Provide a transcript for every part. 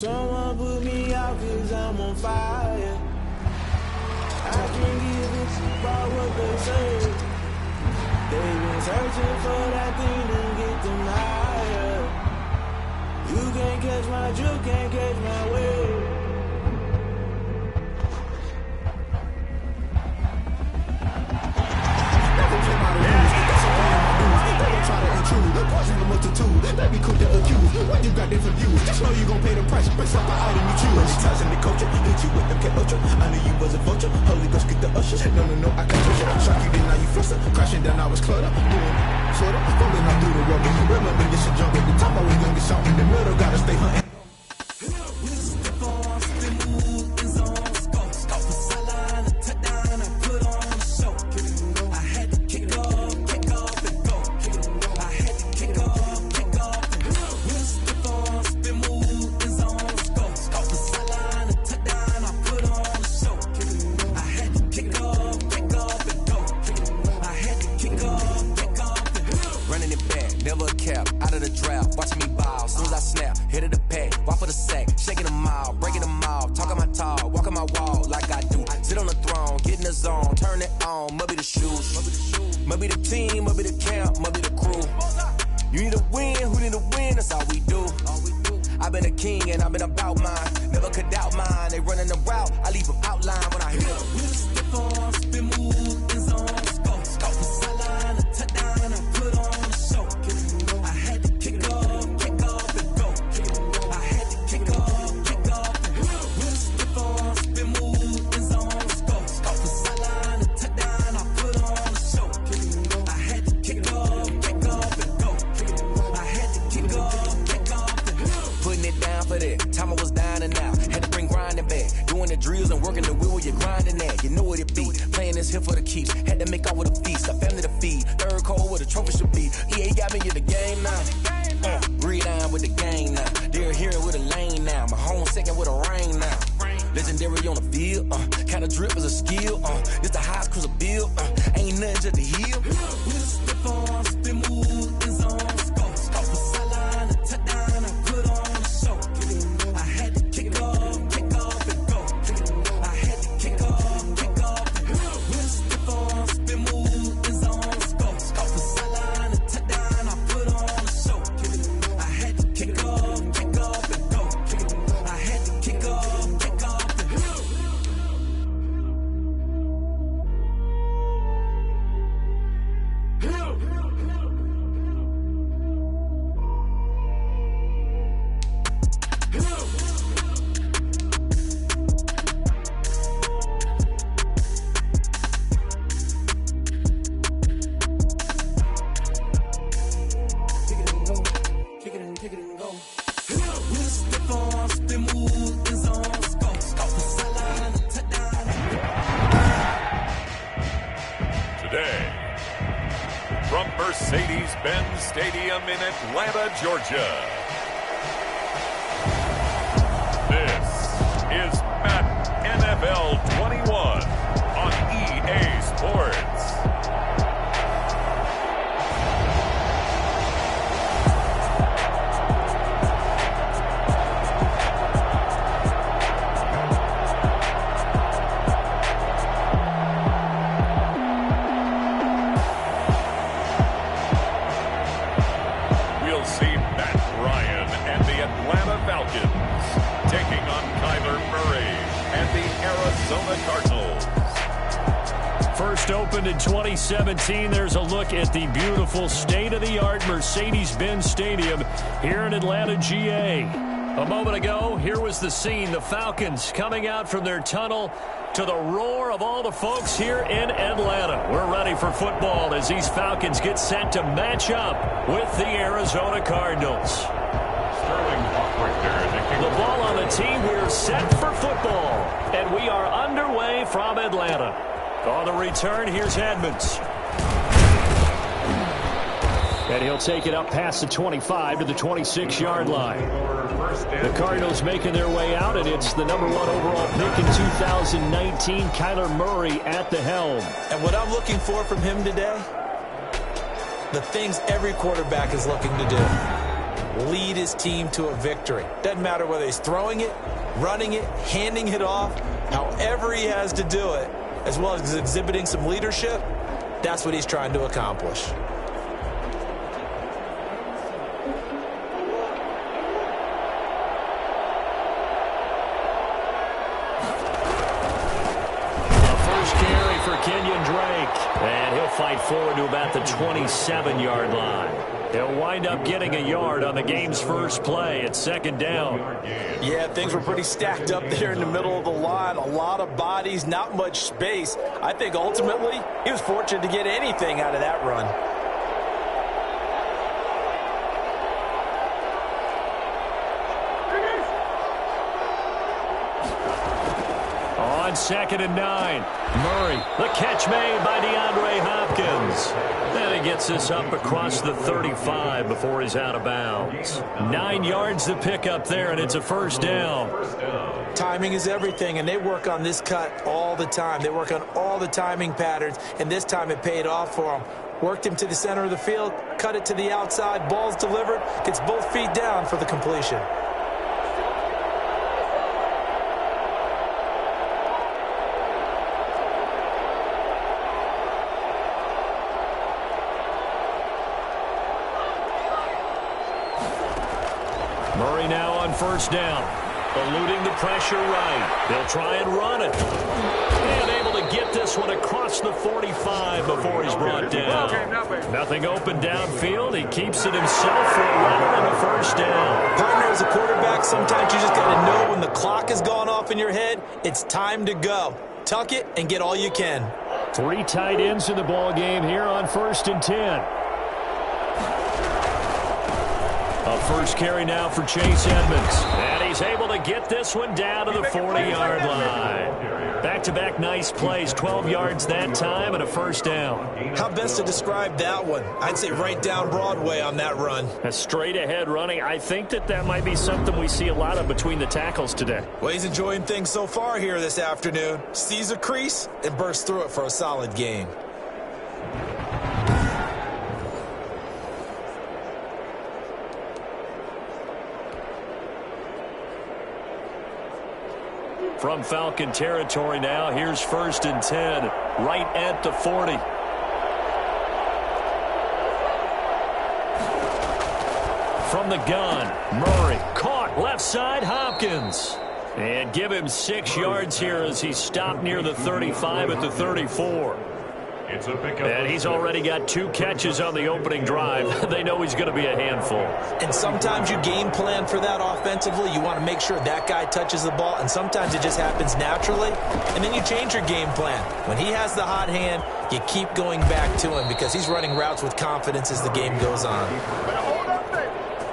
Someone put me out cause I'm on fire. I can't give a fuck about what they say. They've been searching for that thing to get them higher. You can't catch my drift, can't catch my wave. Try to intrude, causing the multitude. They be quick to accuse when you got different views. Just know you gon' pay the price. Bring up the item you choose. Many times in the culture, hit you with them cat ultra. I knew you was a vulture. Holy Ghost get the usher. No, I can't touch you. Shock you, then now you fluster. Crashing down, I was clutter. Doing sorta, falling out through the rubber. Remember, it's a jungle. The top I was young, it's something in the middle. Gotta stay hunting. Georgia. This is Madden NFL 21 on EA Sports. We'll see Atlanta Falcons taking on Kyler Murray and the Arizona Cardinals. First opened in 2017, there's a look at the beautiful state-of-the-art Mercedes-Benz Stadium here in Atlanta, GA. A moment ago, here was the scene, the Falcons coming out from their tunnel to the roar of all the folks here in Atlanta. We're ready for football as these Falcons get set to match up with the Arizona Cardinals. The ball on the tee. We're set for football. And we are underway from Atlanta. On the return, here's Edmonds. And he'll take it up past the 25 to the 26-yard line. The Cardinals making their way out, and it's the #1 overall pick in 2019, Kyler Murray at the helm. And what I'm looking for from him today, the things every quarterback is looking to do. lead his team to a victory. Doesn't matter whether he's throwing it, running it, handing it off, however he has to do it, as well as exhibiting some leadership, that's what he's trying to accomplish. Kenyon Drake, and he'll fight forward to about the 27-yard line. He'll wind up getting a yard on the game's first play at second down. Yeah, things were pretty stacked up there in the middle of the line. A lot of bodies, not much space. I think ultimately he was fortunate to get anything out of that run. On 2nd and 9, Murray, the catch made by DeAndre Hopkins. Then he gets this up across the 35 before he's out of bounds. 9 yards to pick up there, and it's a first down. Timing is everything, and they work on this cut all the time. They work on all the timing patterns, and this time it paid off for him. Worked him to the center of the field, cut it to the outside, ball's delivered, gets both feet down for the completion. Murray now on first down, eluding the pressure right. They'll try and run it. And able to get this one across the 45 before he's brought down. Nothing open downfield. He keeps it himself for a run and a first down. Partner, as a quarterback, sometimes you just got to know when the clock has gone off in your head, it's time to go. Tuck it and get all you can. 3 tight ends in the ball game here on 1st and 10. A first carry now for Chase Edmonds. And he's able to get this one down to the 40-yard line. Back-to-back nice plays, 12 yards that time and a first down. How best to describe that one? I'd say right down Broadway on that run. A straight-ahead running. I think that might be something we see a lot of between the tackles today. Well, he's enjoying things so far here this afternoon. Sees a crease and bursts through it for a solid gain. From Falcon territory now, here's 1st and 10, right at the 40. From the gun, Murray, caught, left side, Hopkins. And give him 6 yards here as he's stopped near the 35 at the 34. And he's already got 2 catches on the opening drive. They know he's going to be a handful. And sometimes you game plan for that offensively. You want to make sure that guy touches the ball, and sometimes it just happens naturally. And then you change your game plan. When he has the hot hand, you keep going back to him because he's running routes with confidence as the game goes on.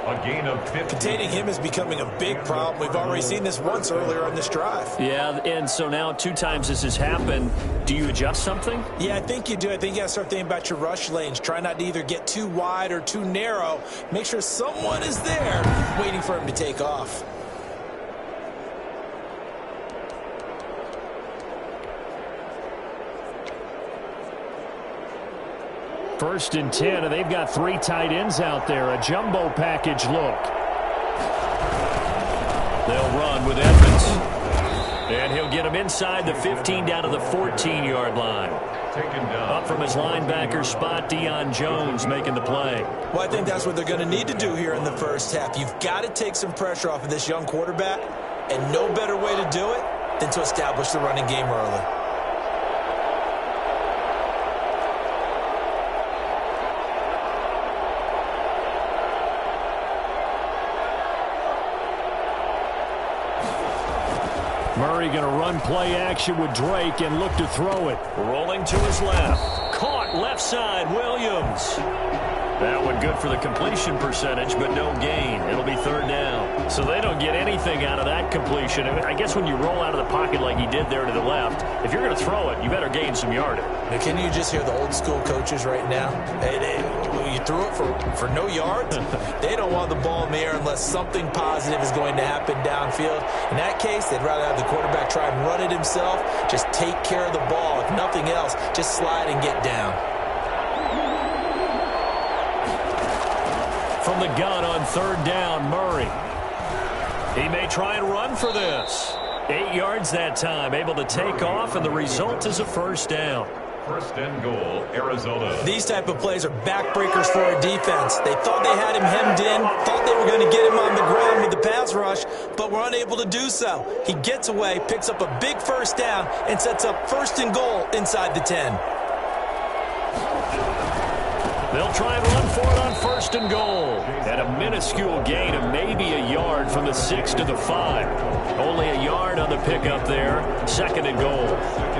A gain of 50. Containing him is becoming a big problem. We've already seen this once earlier on this drive. Yeah, and so now 2 times this has happened. Do you adjust something? Yeah, I think you do. I think you got to start thinking about your rush lanes. Try not to either get too wide or too narrow. Make sure someone is there waiting for him to take off. First and 10, and they've got 3 tight ends out there. A jumbo package look. They'll run with Edmonds. And he'll get him inside the 15 down to the 14-yard line. Up from his linebacker spot, Deion Jones making the play. Well, I think that's what they're going to need to do here in the first half. You've got to take some pressure off of this young quarterback, and no better way to do it than to establish the running game early. Murray going to run play action with Drake and look to throw it. Rolling to his left. Caught left side, Williams. That one good for the completion percentage, but no gain. It'll be 3rd down. So they don't get anything out of that completion. I guess when you roll out of the pocket like he did there to the left, if you're going to throw it, you better gain some yardage. Now, can you just hear the old school coaches right now? You threw it for no yards? They don't want the ball in the air unless something positive is going to happen downfield. In that case, they'd rather have the quarterback try and run it himself. Just take care of the ball. If nothing else, just slide and get down. From from the gun on 3rd down, Murray. He may try and run for this. 8 yards that time, able to take off, and the result is a 1st down. 1st and goal, Arizona. These type of plays are backbreakers for a defense. They thought they had him hemmed in, thought they were going to get him on the ground with the pass rush, but were unable to do so. He gets away, picks up a big 1st down, and sets up 1st and goal inside the 10. They'll try and run for it on 1st and goal. And a minuscule gain of maybe a yard from the 6 to the 5. Only a yard on the pickup there. 2nd and goal.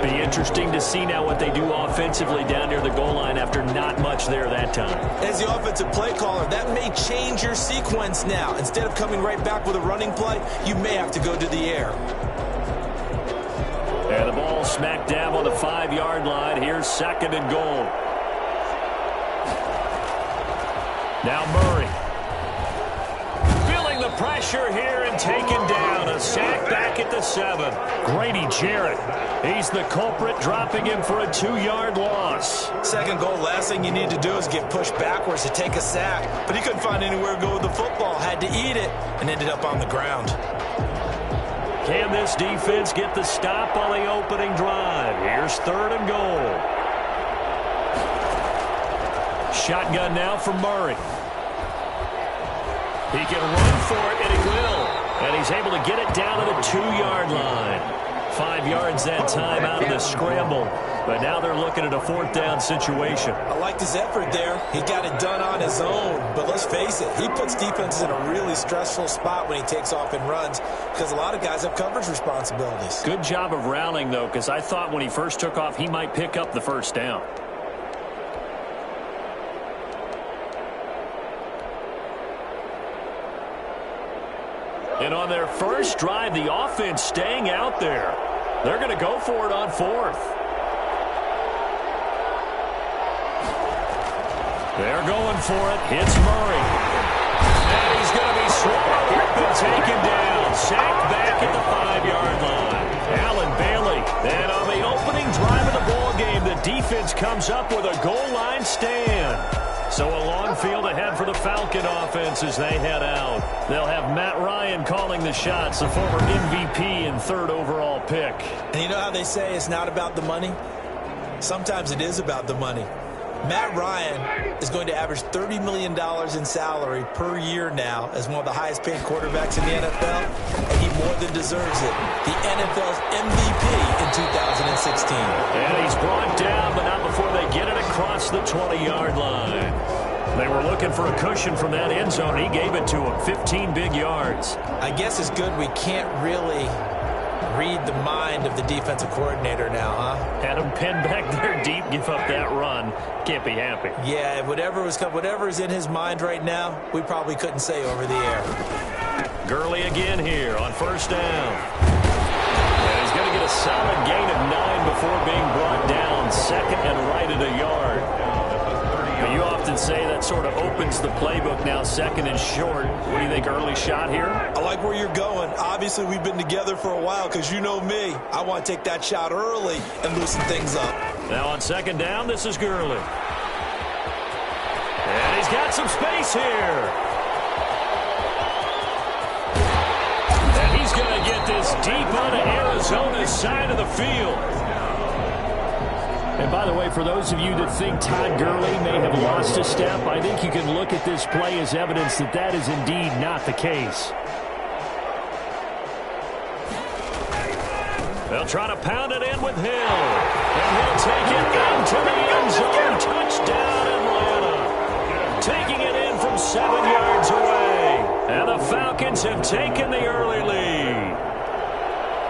Be interesting to see now what they do offensively down near the goal line after not much there that time. As the offensive play caller, that may change your sequence now. Instead of coming right back with a running play, you may have to go to the air. And the ball smack dab on the 5-yard line. Here's 2nd and goal. Now Murray. Feeling the pressure here and taken down. A sack back at the 7. Grady Jarrett. He's the culprit, dropping him for a 2-yard loss. 2nd goal, last thing you need to do is get pushed backwards to take a sack. But he couldn't find anywhere to go with the football. Had to eat it and ended up on the ground. Can this defense get the stop on the opening drive? Here's 3rd and goal. Shotgun now for Murray. He can run for it, and he will. And he's able to get it down to the 2-yard line. 5 yards that time out of the scramble. But now they're looking at a 4th down situation. I liked his effort there. He got it done on his own. But let's face it, he puts defenses in a really stressful spot when he takes off and runs because a lot of guys have coverage responsibilities. Good job of rallying, though, because I thought when he first took off, he might pick up the 1st down. And on their first drive, the offense staying out there. They're going to go for it on 4th. They're going for it. Hits Murray. And he's going to be swamped and taken down. Sacked back at the 5-yard line. Allen Bailey. And on the opening drive of the ball game, the defense comes up with a goal line stand. So a long field ahead for the Falcon offense as they head out. They'll have Matt Ryan calling the shots, the former MVP and 3rd overall pick. And you know how they say it's not about the money? Sometimes it is about the money. Matt Ryan is going to average $30 million in salary per year now as one of the highest paid quarterbacks in the NFL, and he more than deserves it. The NFL's MVP in 2016. And he's brought down, but not before they get it across the 20-yard line. They were looking for a cushion from that end zone. He gave it to him, 15 big yards. I guess it's good we can't really read the mind of the defensive coordinator now, huh? Had him pinned back there deep, give up that run. Can't be happy. Yeah, whatever is in his mind right now, we probably couldn't say over the air. Gurley again here on 1st down. And he's going to get a solid gain of 9 before being brought down. 2nd and right at a yard. But you often say that sort of opens the playbook now, 2nd and short. What do you think, early shot here? I like where you're going. Obviously, we've been together for a while because you know me. I want to take that shot early and loosen things up. Now on 2nd down, this is Gurley. And he's got some space here. And he's going to get this deep onto Arizona's side of the field. And by the way, for those of you that think Todd Gurley may have lost a step, I think you can look at this play as evidence that that is indeed not the case. They'll try to pound it in with Hill. And he'll take it into the end zone. Touchdown, Atlanta. Taking it in from 7 yards away. And the Falcons have taken the early lead.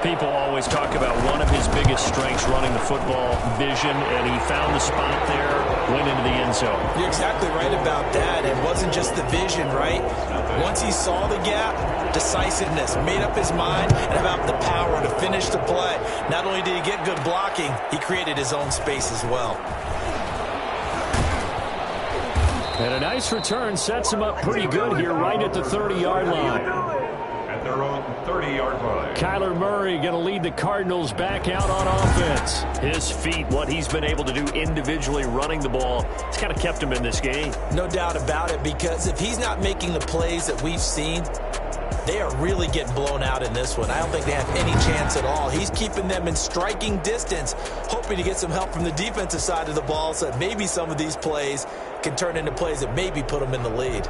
People always talk about one of his biggest strengths running the football, vision, and he found the spot there, went into the end zone. You're exactly right about that. It wasn't just the vision, right? Once he saw the gap, decisiveness, made up his mind, and about the power to finish the play. Not only did he get good blocking, he created his own space as well. And a nice return sets him up pretty good here right at the 30-yard line. their own 30-yard line. Kyler Murray going to lead the Cardinals back out on offense. His feet, what he's been able to do individually running the ball, it's kind of kept him in this game. No doubt about it, because if he's not making the plays that we've seen, they are really getting blown out in this one. I don't think they have any chance at all. He's keeping them in striking distance, hoping to get some help from the defensive side of the ball so that maybe some of these plays can turn into plays that maybe put them in the lead.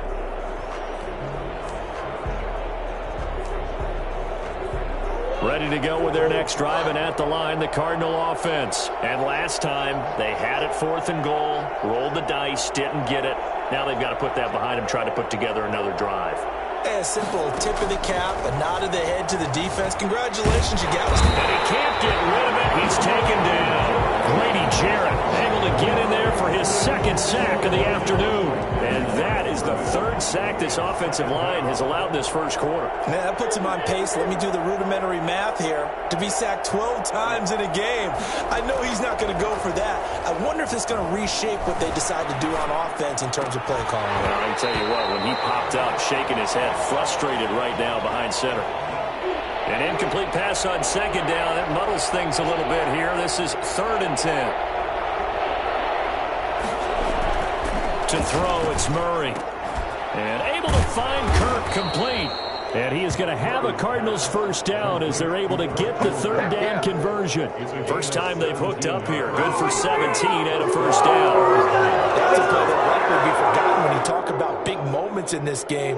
Ready to go with their next drive, and at the line, the Cardinal offense. And last time, they had it 4th and goal, rolled the dice, didn't get it. Now they've got to put that behind them, try to put together another drive. A simple tip of the cap, a nod of the head to the defense. Congratulations, you guys. And he can't get rid of it. He's taken down. Grady Jarrett able to get in there for his 2nd sack of the afternoon. And that is the 3rd sack this offensive line has allowed this first quarter. Man, that puts him on pace. Let me do the rudimentary math here. To be sacked 12 times in a game. I know he's not going to go for that. I wonder if it's going to reshape what they decide to do on offense in terms of play calling. Well, I can tell you what, when he popped up, shaking his head, frustrated right now behind center. An incomplete pass on 2nd down. That muddles things a little bit here. This is 3rd and 10. To throw, it's Murray. And able to find Kirk complete. And he is going to have a Cardinals first down as they're able to get the 3rd down conversion. First time they've hooked up here. Good for 17 and a first down. That's a play that likely be forgotten when you talk about big moments in this game.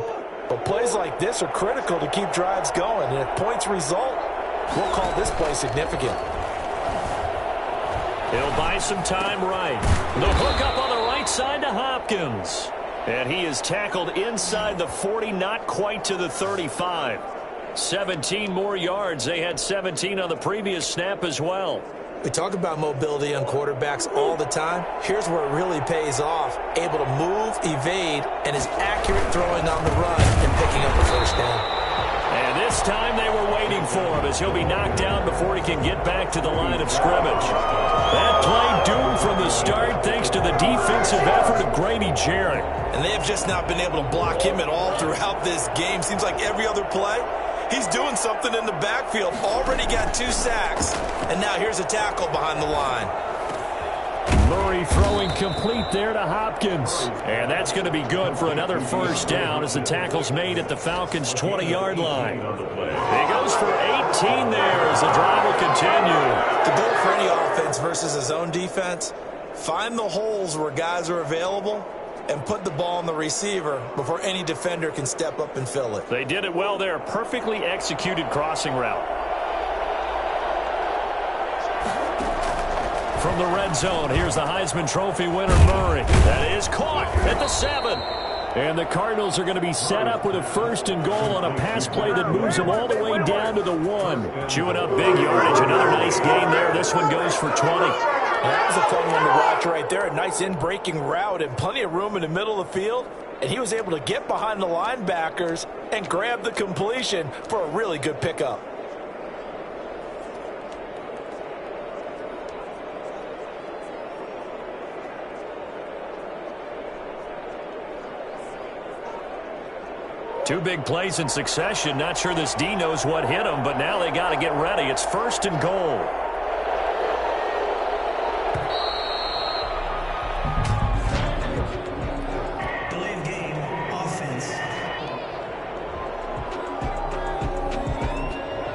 But plays like this are critical to keep drives going. And if points result, we'll call this play significant. He'll buy some time right. The hook up on the right side to Hopkins. And he is tackled inside the 40, not quite to the 35. 17 more yards. They had 17 on the previous snap as well. We talk about mobility on quarterbacks all the time. Here's where it really pays off. Able to move, evade, and is accurate throwing on the run and picking up the first down. And this time they were waiting for him as he'll be knocked down before he can get back to the line of scrimmage. That play doomed from the start thanks to the defensive effort of Grady Jarrett. And they have just not been able to block him at all throughout this game. Seems like every other play, he's doing something in the backfield. Already got 2 sacks, and now here's a tackle behind the line. Murray throwing complete there to Hopkins. And that's going to be good for another first down as the tackle's made at the Falcons' 20-yard line. He goes for 18 there as the drive will continue. The goal for any offense versus his own defense, find the holes where guys are available and put the ball on the receiver before any defender can step up and fill it. They did it well there. Perfectly executed crossing route. From the red zone, here's the Heisman Trophy winner, Murray. That is caught at the 7. And the Cardinals are going to be set up with a 1st and goal on a pass play that moves them all the way down to the 1. Chewing up big yardage. Another nice gain there. This one goes for 20. That was a fun one to watch right there. A nice in-breaking route and plenty of room in the middle of the field. And he was able to get behind the linebackers and grab the completion for a really good pickup. Two big plays in succession. Not sure this D knows what hit him, but now they got to get ready. It's 1st and goal. Delay of game, offense.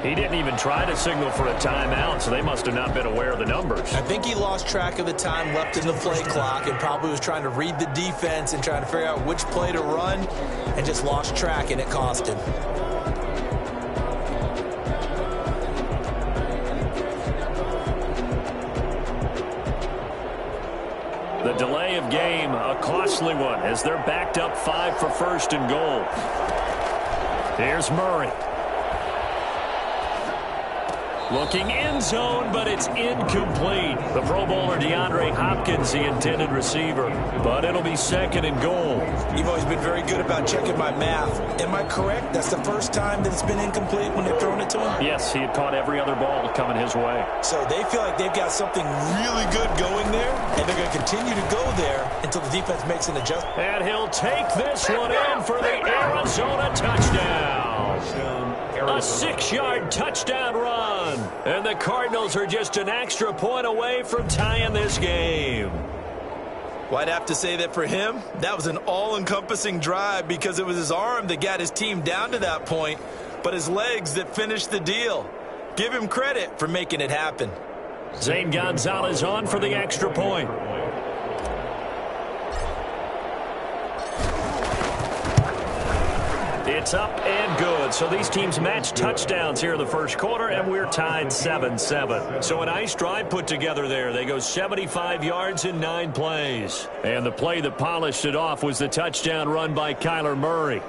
He didn't even try to signal for a timeout, so they must have not been aware of the numbers. I think he lost track of the time left in the play clock and probably was trying to read the defense and trying to figure out which play to run and just lost track, and it cost him. The delay of game, a costly one, as they're backed up 5 for 1st and goal. Here's Murray. Looking end zone, but it's incomplete. The Pro Bowler DeAndre Hopkins, the intended receiver. But it'll be 2nd and goal. You've always been very good about checking my math. Am I correct? That's the first time that it's been incomplete when they've thrown it to him? Yes, he had caught every other ball coming his way. So they feel like they've got something really good going there, and they're going to continue to go there until the defense makes an adjustment. And he'll take this one in for the Arizona touchdown. A 6-yard touchdown run. And the Cardinals are just an extra point away from tying this game. Well, I'd have to say that for him, that was an all-encompassing drive because it was his arm that got his team down to that point, but his legs that finished the deal. Give him credit for making it happen. Zane Gonzalez on for the extra point. It's up and good. So these teams match touchdowns here in the first quarter, and we're tied 7-7. So a nice drive put together there. They go 75 yards in 9 plays. And the play that polished it off was the touchdown run by Kyler Murray.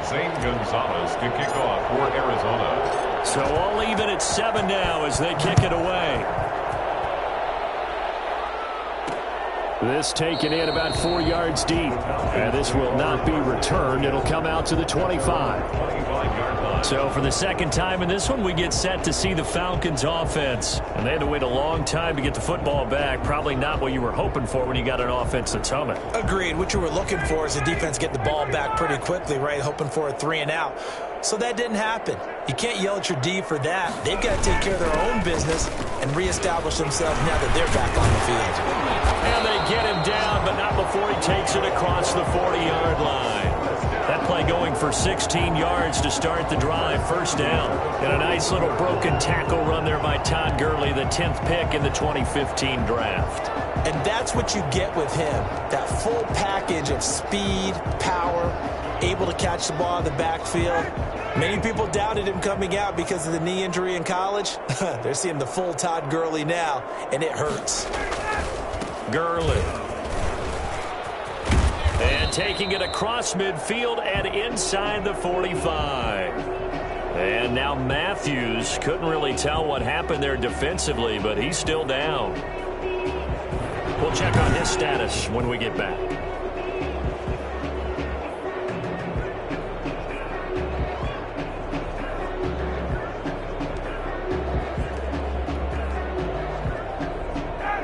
Zane Gonzalez to kick off for Arizona. So all even at 7 now as they kick it away. This taken in about 4 yards deep. And this will not be returned. It'll come out to the 25. So for the second time in this one, we get set to see the Falcons offense. And they had to wait a long time to get the football back. Probably not what you were hoping for when you got an offense that's humming. Agreed. What you were looking for is the defense get the ball back pretty quickly, right? Hoping for a 3-and-out. So that didn't happen. You can't yell at your D for that. They've got to take care of their own business and reestablish themselves now that they're back on the field. And they get him down, but not before he takes it across the 40-yard line. That play going for 16 yards to start the drive. First down. And a nice little broken tackle run there by Todd Gurley, the 10th pick in the 2015 draft. And that's what you get with him. That full package of speed, power, able to catch the ball in the backfield. Many people doubted him coming out because of the knee injury in college. They're seeing the full Todd Gurley now, and it hurts. Gurley. And taking it across midfield and inside the 45. And now Matthews couldn't really tell what happened there defensively, but he's still down. We'll check on his status when we get back.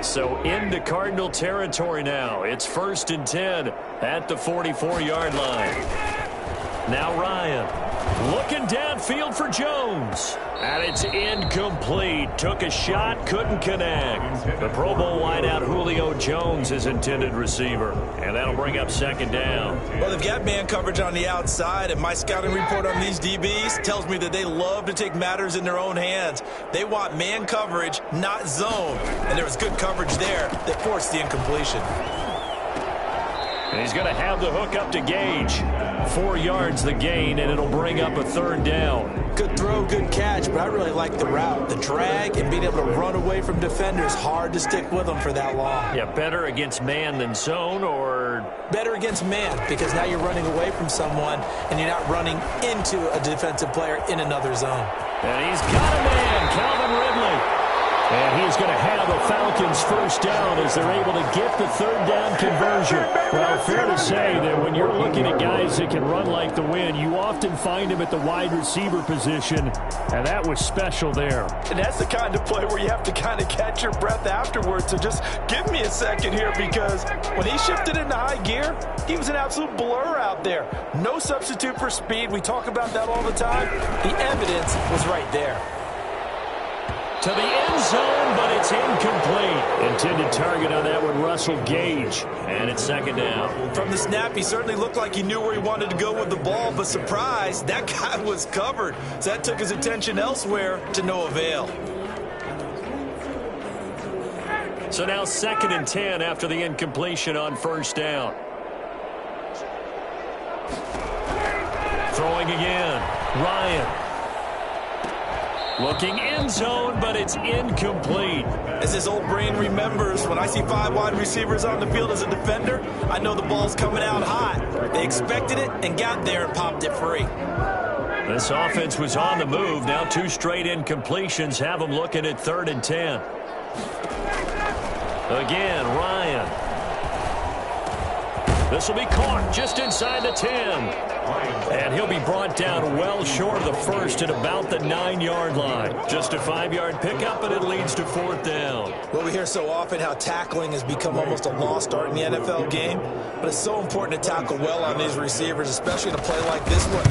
So into Cardinal territory now. It's 1st and 10 at the 44-yard line. Now Ryan looking downfield for Jones. And it's incomplete. Took a shot, couldn't connect. The Pro Bowl wideout Julio Jones is intended receiver. And that'll bring up 2nd down. Well, they've got man coverage on the outside, and my scouting report on these DBs tells me that they love to take matters in their own hands. They want man coverage, not zone. And there was good coverage there that forced the incompletion. And he's going to have the hook up to Gage. 4 yards the gain, and it'll bring up a 3rd down. Good throw, good catch, but I really like the route. The drag and being able to run away from defenders, hard to stick with them for that long. Yeah, better against man than zone, or? Better against man, because now you're running away from someone, and you're not running into a defensive player in another zone. And he's got a man, Calvin Ridley. And he's going to have the Falcons 1st down as they're able to get the 3rd down conversion. Well, fair to say that when you're looking at guys that can run like the wind, you often find them at the wide receiver position, and that was special there. And that's the kind of play where you have to kind of catch your breath afterwards. So just give me a second here, because when he shifted into high gear, he was an absolute blur out there. No substitute for speed. We talk about that all the time. The evidence was right there. To the end zone, but it's incomplete. Intended target on that one, Russell Gage. And it's 2nd down. From the snap, he certainly looked like he knew where he wanted to go with the ball, but surprise, that guy was covered. So that took his attention elsewhere to no avail. So now 2nd and 10 after the incompletion on 1st down. Throwing again. Ryan. Looking end zone, but it's incomplete. As his old brain remembers, when I see 5 wide receivers on the field as a defender, I know the ball's coming out hot. They expected it and got there and popped it free. This offense was on the move. Now 2 straight incompletions have them looking at 3rd and 10. Again, Ryan. This will be caught just inside the 10. And he'll be brought down well short of the first at about the 9-yard line. Just a 5-yard pickup, and it leads to 4th down. Well, we hear so often how tackling has become almost a lost art in the NFL game. But it's so important to tackle well on these receivers, especially in a play like this one.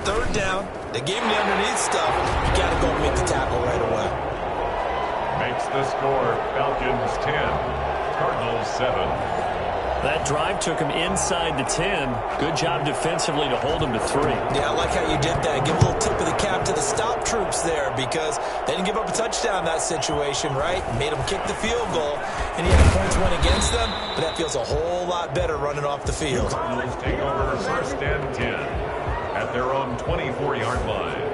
3rd down, they gave him the underneath stuff. You got to go and make the tackle right away. Makes the score Falcons 10, Cardinals 7. That drive took him inside the 10. Good job defensively to hold him to 3. Yeah, I like how you did that. Give a little tip of the cap to the stop troops there because they didn't give up a touchdown in that situation, right? Made them kick the field goal, and yet points went against them, but that feels a whole lot better running off the field. Cardinals take over 1st and 10 at their own 24-yard line.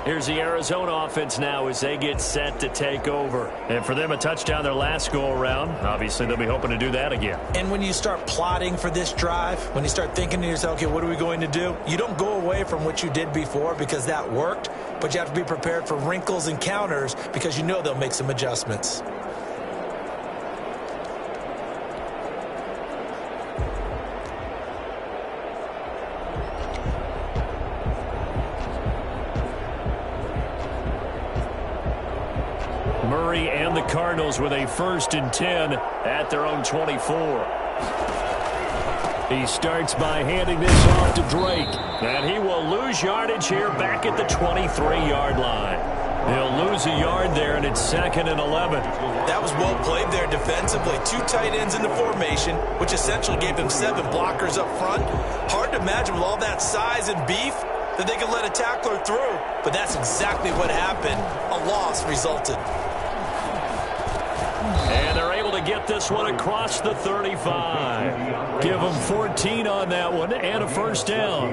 Here's the Arizona offense now as they get set to take over. And for them, a touchdown their last go-around. Obviously, they'll be hoping to do that again. And when you start plotting for this drive, when you start thinking to yourself, okay, what are we going to do? You don't go away from what you did before because that worked, but you have to be prepared for wrinkles and counters because you know they'll make some adjustments. Murray and the Cardinals with a 1st and 10 at their own 24. He starts by handing this off to Drake. And he will lose yardage here back at the 23-yard line. He'll lose a yard there, and it's 2nd and 11. That was well played there defensively. 2 tight ends in the formation, which essentially gave them 7 blockers up front. Hard to imagine with all that size and beef that they could let a tackler through. But that's exactly what happened. A loss resulted. And they're able to get this one across the 35. Give them 14 on that one and a 1st down.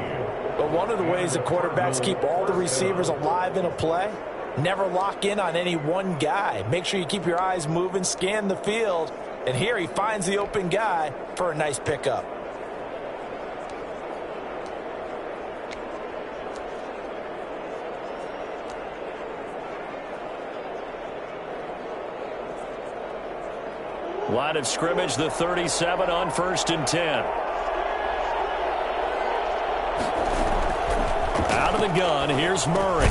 But one of the ways the quarterbacks keep all the receivers alive in a play, never lock in on any one guy. Make sure you keep your eyes moving, scan the field. And here he finds the open guy for a nice pickup. Line of scrimmage, the 37 on 1st and 10. Out of the gun, here's Murray.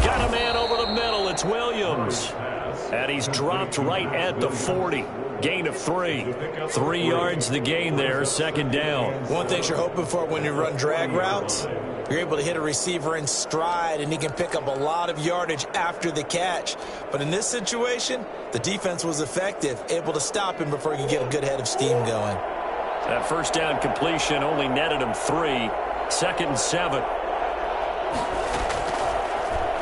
Got a man over the middle, it's Williams. And he's dropped right at the 40. Gain of 3. 3 yards the gain there, 2nd down. One thing you're hoping for when you run drag routes, you're able to hit a receiver in stride, and he can pick up a lot of yardage after the catch. But in this situation, the defense was effective, able to stop him before he could get a good head of steam going. That 1st down completion only netted him 3. 2nd and 7.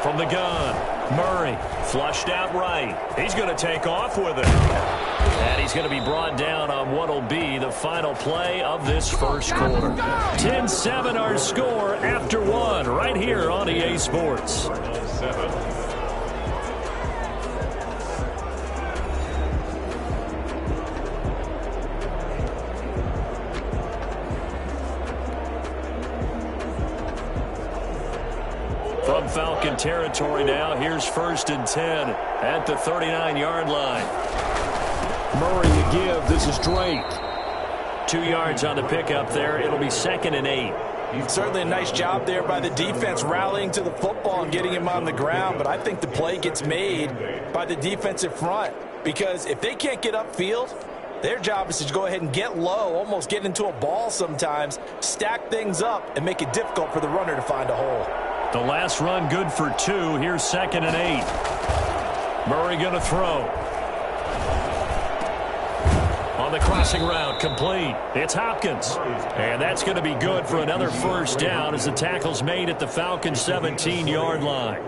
From the gun, Murray flushed out right. He's going to take off with it. And he's going to be brought down on what will be the final play of this 1st quarter. 10-7 our score after 1 right here on EA Sports. From Falcon territory now, here's 1st and 10 at the 39-yard line. Murray to give. This is Drake. 2 yards on the pickup there. It'll be 2nd and 8. Certainly a nice job there by the defense rallying to the football and getting him on the ground, but I think the play gets made by the defensive front because if they can't get upfield, their job is to go ahead and get low, almost get into a ball sometimes, stack things up, and make it difficult for the runner to find a hole. The last run good for 2. Here's 2nd and 8. Murray going to throw. On the crossing route, complete. It's Hopkins. And that's going to be good for another 1st down as the tackle's made at the Falcons' 17-yard line.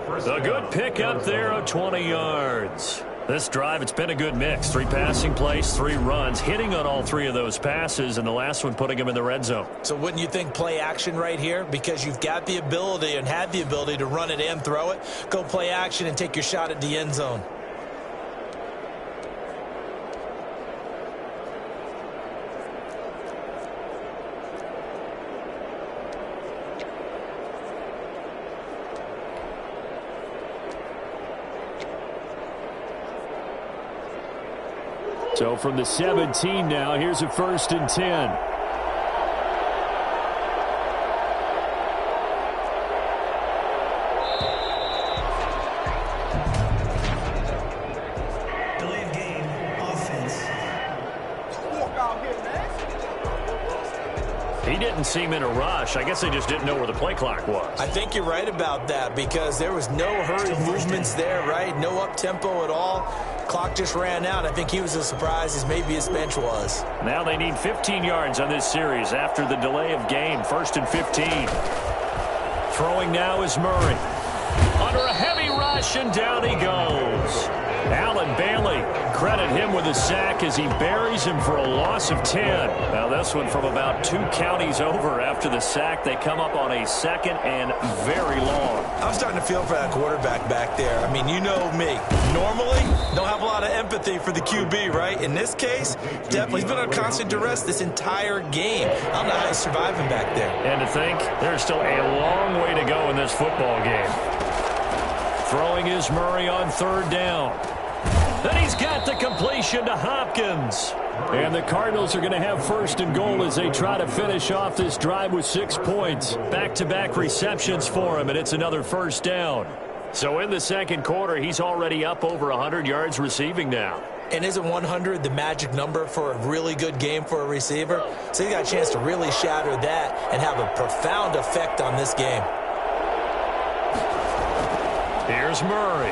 A good pickup there of 20 yards. This drive, it's been a good mix. 3 passing plays, 3 runs, hitting on all 3 of those passes, and the last one putting him in the red zone. So wouldn't you think play action right here? Because you've got the ability and had the ability to run it and throw it. Go play action and take your shot at the end zone. So from the 17 now, here's a 1st and 10. seem in a rush. I guess they just didn't know where the play clock was. I think you're right about that because there was no hurried movements there, right? No up-tempo at all. Clock just ran out. I think he was as surprised as maybe his bench was. Now they need 15 yards on this series after the delay of game. 1st and 15. Throwing now is Murray. Under a heavy rush, and down he goes. Allen Bailey, credit him with a sack as he buries him for a loss of 10. Now this one from about 2 counties over after the sack. They come up on a 2nd and very long. I'm starting to feel for that quarterback back there. I mean, you know me. Normally, don't have a lot of empathy for the QB, right? In this case, definitely. He's been on constant duress this entire game. I don't know how he's surviving back there. And to think, there's still a long way to go in this football game. Throwing is Murray on 3rd down. Then he's got the completion to Hopkins. And the Cardinals are going to have 1st and goal as they try to finish off this drive with 6 points. Back-to-back receptions for him, and it's another 1st down. So in the 2nd quarter, he's already up over 100 yards receiving now. And isn't 100 the magic number for a really good game for a receiver? So he got a chance to really shatter that and have a profound effect on this game. Here's Murray.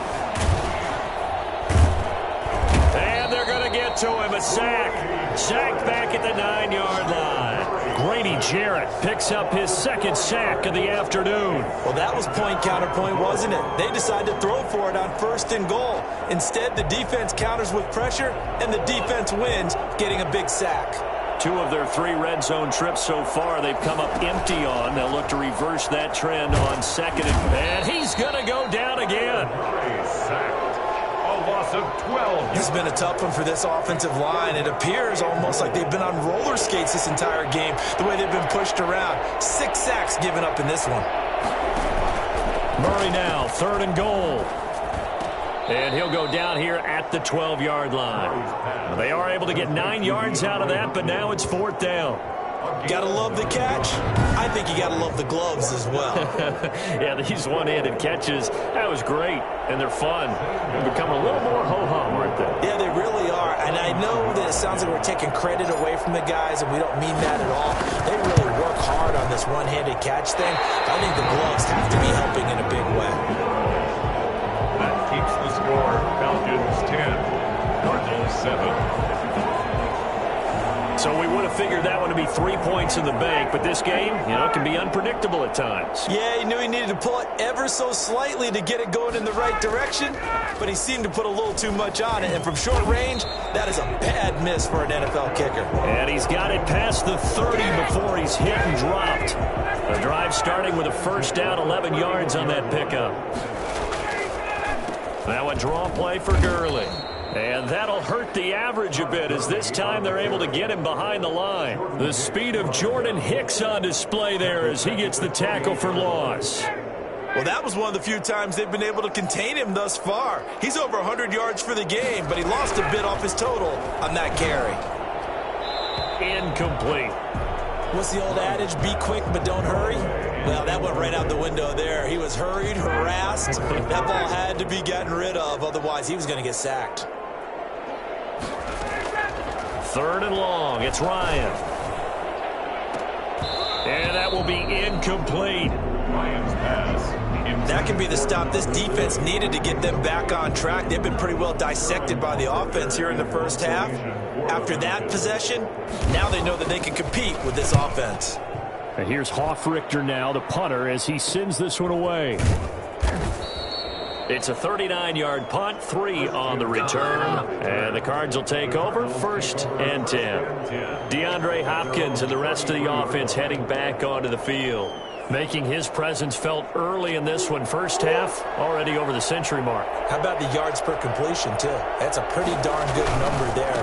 And they're going to get to him. A sack. Sacked back at the 9-yard line. Grady Jarrett picks up his 2nd sack of the afternoon. Well, that was point counterpoint, wasn't it? They decided to throw for it on 1st and goal. Instead, the defense counters with pressure, and the defense wins, getting a big sack. 2 of their 3 red zone trips so far they've come up empty on. They'll look to reverse that trend on 2nd. And he's going to go down again. A loss of 12. It's been a tough one for this offensive line. It appears almost like they've been on roller skates this entire game, the way they've been pushed around. 6 sacks given up in this one. Murray now, 3rd and goal. And he'll go down here at the 12-yard line. They are able to get 9 yards out of that, but now it's 4th down. Gotta love the catch. I think you gotta love the gloves as well. Yeah, these one-handed catches, that was great, and they're fun. They've become a little more ho-hum, aren't they? Yeah, they really are, and I know that it sounds like we're taking credit away from the guys, and we don't mean that at all. They really work hard on this one-handed catch thing. I think the gloves have to be helping in a big way. That keeps the score. Falcons 10, Cardinals 7. So we would have figured that one to be 3 points in the bank, but this game, can be unpredictable at times. Yeah, he knew he needed to pull it ever so slightly to get it going in the right direction, but he seemed to put a little too much on it, and from short range, that is a bad miss for an NFL kicker. And he's got it past the 30 before he's hit and dropped. The drive starting with a 1st down, 11 yards on that pickup. Now a draw play for Gurley. And that'll hurt the average a bit as this time they're able to get him behind the line. The speed of Jordan Hicks on display there as he gets the tackle for loss. Well, that was one of the few times they've been able to contain him thus far. He's over 100 yards for the game, but he lost a bit off his total on that carry. Incomplete. What's the old adage? Be quick, but don't hurry? Well, that went right out the window there. He was hurried, harassed. That ball had to be gotten rid of, otherwise he was going to get sacked. 3rd and long. It's Ryan. And that will be incomplete. Ryan's pass. That can be the stop this defense needed to get them back on track. They've been pretty well dissected by the offense here in the 1st half. After that possession, now they know that they can compete with this offense. And here's Hoffrichter now, the punter, as he sends this one away. It's a 39-yard punt, 3 on the return. And the Cards will take over, 1st and 10. DeAndre Hopkins and the rest of the offense heading back onto the field. Making his presence felt early in this one. 1st half, already over the century mark. How about the yards per completion, too? That's a pretty darn good number there.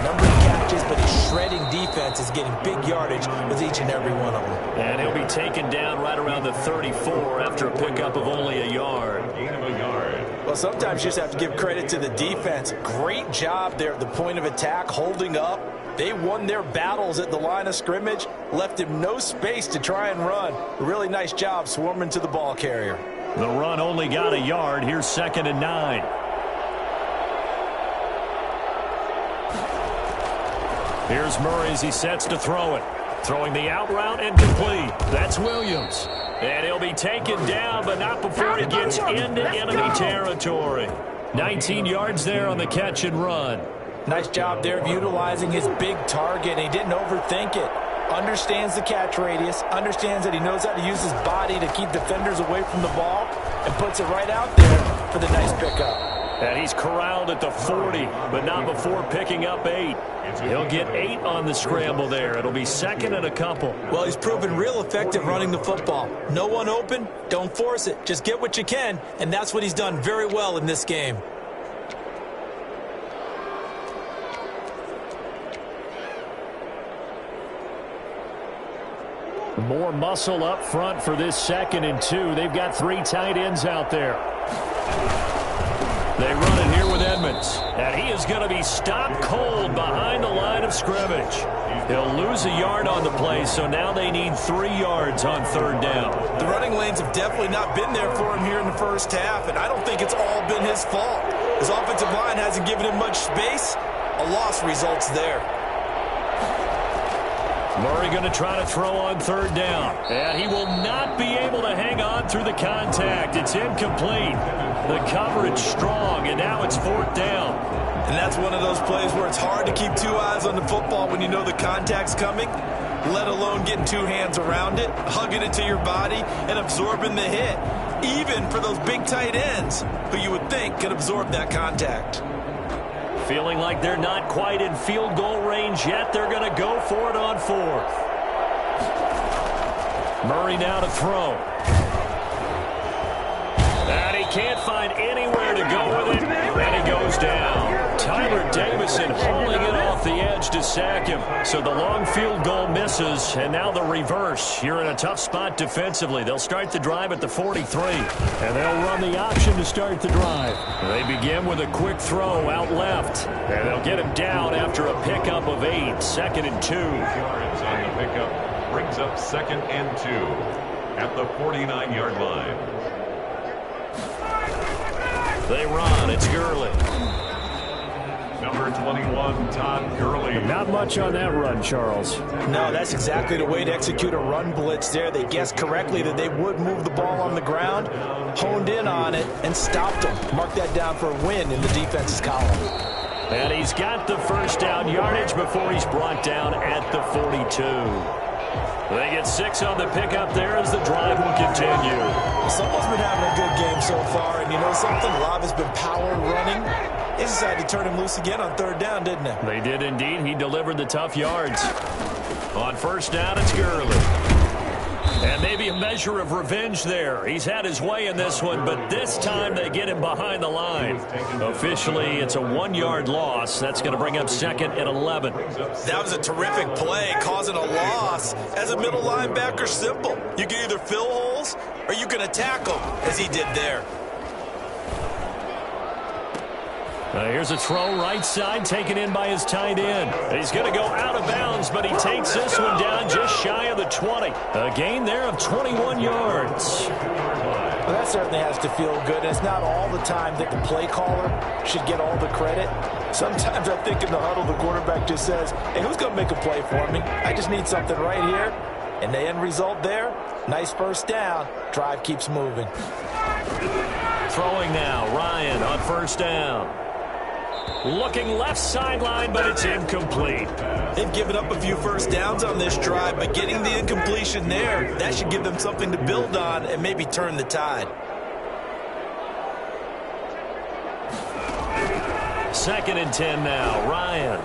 Number of catches, but his shredding defense is getting big yardage with each and every one of them. And he'll be taken down right around the 34 after a pickup of only a yard. Gain of a yard. Well, sometimes you just have to give credit to the defense. Great job there at the point of attack, holding up. They won their battles at the line of scrimmage, left him no space to try and run. A really nice job swarming to the ball carrier. The run only got a yard. Here's 2nd and 9. Here's Murray as he sets to throw it. Throwing the out route and complete. That's Williams. And he'll be taken down, but not before he gets into enemy territory. 19 yards there on the catch and run. Nice job there of utilizing his big target. He didn't overthink it. Understands the catch radius, understands that he knows how to use his body to keep defenders away from the ball, and puts it right out there for the nice pickup. And he's corralled at the 40, but not before picking up 8. He'll get 8 on the scramble there. It'll be second and a couple. Well, he's proven real effective running the football. No one open, don't force it. Just get what you can, and that's what he's done very well in this game. More muscle up front for this 2nd and 2. They've got 3 tight ends out there. They run it here with Edmonds. And he is going to be stopped cold behind the line of scrimmage. He'll lose a yard on the play, so now they need 3 yards on 3rd down. The running lanes have definitely not been there for him here in the first half, and I don't think it's all been his fault. His offensive line hasn't given him much space. A loss results there. Murray going to try to throw on 3rd down. And he will not be able to hang on through the contact. It's incomplete. The coverage strong, and now it's 4th down. And that's one of those plays where it's hard to keep 2 eyes on the football when you know the contact's coming, let alone getting 2 hands around it, hugging it to your body, and absorbing the hit. Even for those big tight ends, who you would think could absorb that contact. Feeling like they're not quite in field goal range yet. They're going to go for it on 4th. Murray now to throw. And he can't find anywhere to go with it. And he goes down. Tyler Davison hauling it off the edge to sack him. So the long field goal misses, and now the reverse. You're in a tough spot defensively. They'll start the drive at the 43. And they'll run the option to start the drive. They begin with a quick throw out left. And they'll get him down after a pickup of 8. 2nd and 2. Yards on the pickup brings up 2nd and 2 at the 49-yard line. They run. It's Gurley. Number 21, Todd Gurley. Not much on that run, Charles. No, that's exactly the way to execute a run blitz there. They guessed correctly that they would move the ball on the ground, honed in on it, and stopped them. Mark that down for a win in the defense's column. And he's got the 1st down yardage before he's brought down at the 42. They get 6 on the pickup there as the drive will continue. Someone's been having a good game so far, and you know something? Love has been power running. They decided to turn him loose again on 3rd down, didn't they? They did indeed. He delivered the tough yards. On 1st down, it's Gurley. And maybe a measure of revenge there. He's had his way in this one, but this time they get him behind the line. Officially, it's a 1-yard loss. That's going to bring up 2nd and 11. That was a terrific play, causing a loss. As a middle linebacker, simple. You can either fill holes or you can attack them, as he did there. Here's a throw right side taken in by his tight end. He's going to go out of bounds, but he takes this one down just shy of the 20. A gain there of 21 yards. Well, that certainly has to feel good. And it's not all the time that the play caller should get all the credit. Sometimes I think in the huddle, the quarterback just says, hey, who's going to make a play for me? I just need something right here. And the end result there, nice 1st down. Drive keeps moving. Throwing now, Ryan on 1st down. Looking left sideline, but it's incomplete. They've given up a few 1st downs on this drive, but getting the incompletion there, that should give them something to build on and maybe turn the tide. 2nd and 10 now, Ryan.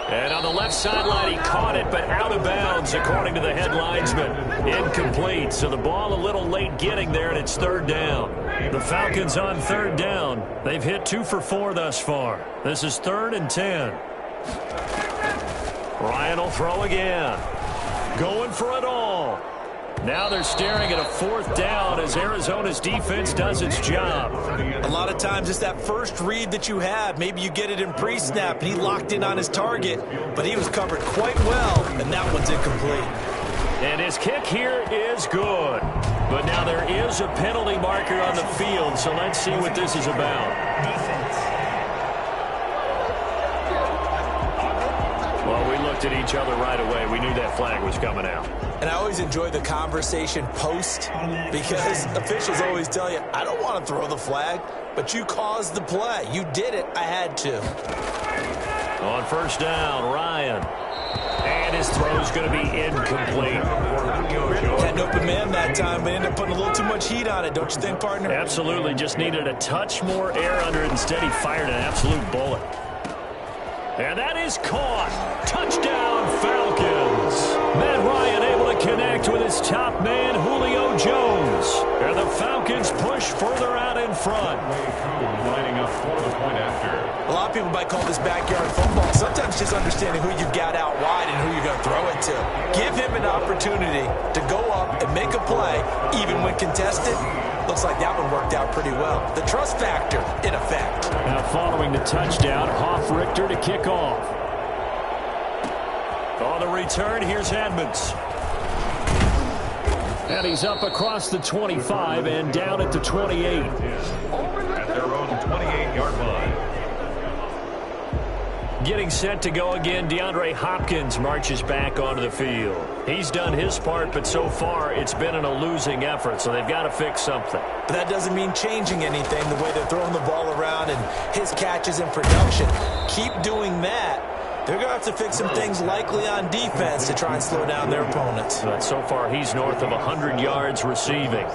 And on the left sideline, he caught it, but out of bounds, according to the head linesman. Incomplete, so the ball a little late getting there, and it's 3rd down. The Falcons on 3rd down. They've hit 2 for 4 thus far. This is 3rd and 10. Ryan will throw again. Going for it all. Now they're staring at a 4th down as Arizona's defense does its job. A lot of times it's that first read that you have. Maybe you get it in pre-snap, and he locked in on his target, but he was covered quite well, and that one's incomplete. And his kick here is good. But now there is a penalty marker on the field, so let's see what this is about. Well, we look looked at each other right away. We knew that flag was coming out. And I always enjoy the conversation post because officials always tell you, I don't want to throw the flag, but you caused the play. You did it. I had to. On first down, Ryan. And his throw's going to be incomplete. Had an open man that time, but ended up putting a little too much heat on it, don't you think, partner? Absolutely. Just needed a touch more air under it. Instead, he fired an absolute bullet. And that is caught. Touchdown, Falcons. Matt Ryan able to connect with his top man, Julio Jones. And the Falcons push further out in front. Lining up for the point after. A lot of people might call this backyard football. Sometimes just understanding who you've got out wide and who you're going to throw it to. Give him an opportunity to go up and make a play, even when contested. Looks like that one worked out pretty well. The trust factor, in effect. Now following the touchdown, Hoff-Richter to kick off. On the return, here's Edmonds. And he's up across the 25 and down at the 28. At their own 28-yard line. Getting set to go again, DeAndre Hopkins marches back onto the field. He's done his part, but so far it's been in a losing effort, so they've got to fix something. But that doesn't mean changing anything, the way they're throwing the ball around and his catches in production. Keep doing that. They're going to have to fix some things likely on defense to try and slow down their opponents. But so far he's north of 100 yards receiving.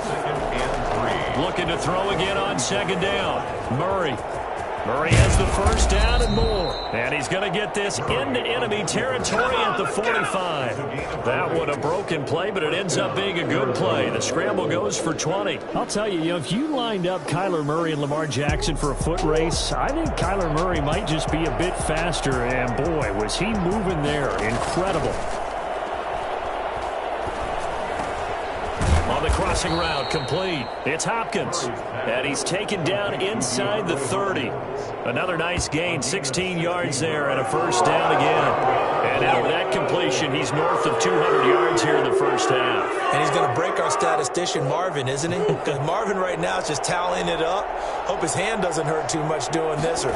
Looking to throw again on second down. Murray has the first down and more. And he's going to get this into enemy territory at the 45. That one a broken play, but it ends up being a good play. The scramble goes for 20. I'll tell you, if you lined up Kyler Murray and Lamar Jackson for a foot race, I think Kyler Murray might just be a bit faster. And boy, was he moving there. Incredible. On the crossing route, complete. It's Hopkins. And he's taken down inside the 30. Another nice gain, 16 yards there and a first down again. And now with that completion, he's north of 200 yards here in the first half. And he's going to break our statistician Marvin, isn't he? Because Marvin right now is just tallying it up. Hope his hand doesn't hurt too much doing this or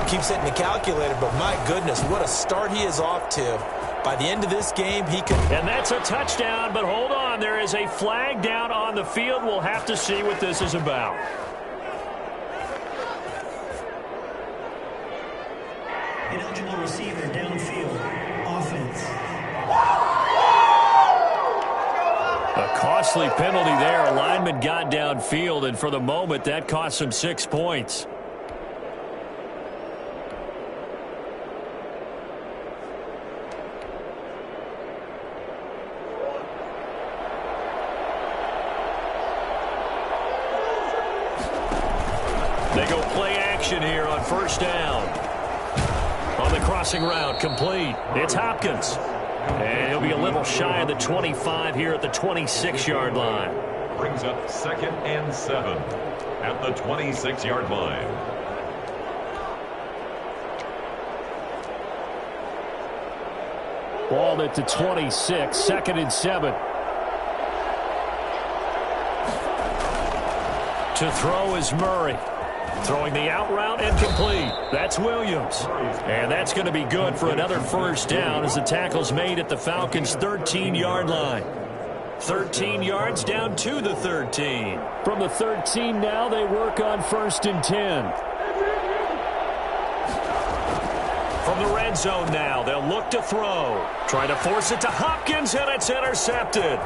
keeps hitting the calculator. But my goodness, what a start he is off to. By the end of this game, he could... And that's a touchdown, but hold on. There is a flag down on the field. We'll have to see what this is about. Ineligible receiver downfield. Offense. A costly penalty there. A lineman got downfield, and for the moment, that cost him 6 points. They go play action here on first down. On the crossing route, complete. It's Hopkins. And he'll be a little shy of the 25 here at the 26-yard line. Brings up 2nd and 7 at the 26-yard line. Ball at the 26, 2nd and 7. To throw is Murray. Throwing the out route and complete. That's Williams. And that's going to be good for another first down as the tackle's made at the Falcons' 13-yard line. 13 yards down to the 13. From the 13 now, they work on 1st and 10. From the red zone now, they'll look to throw. Trying to force it to Hopkins, and it's intercepted.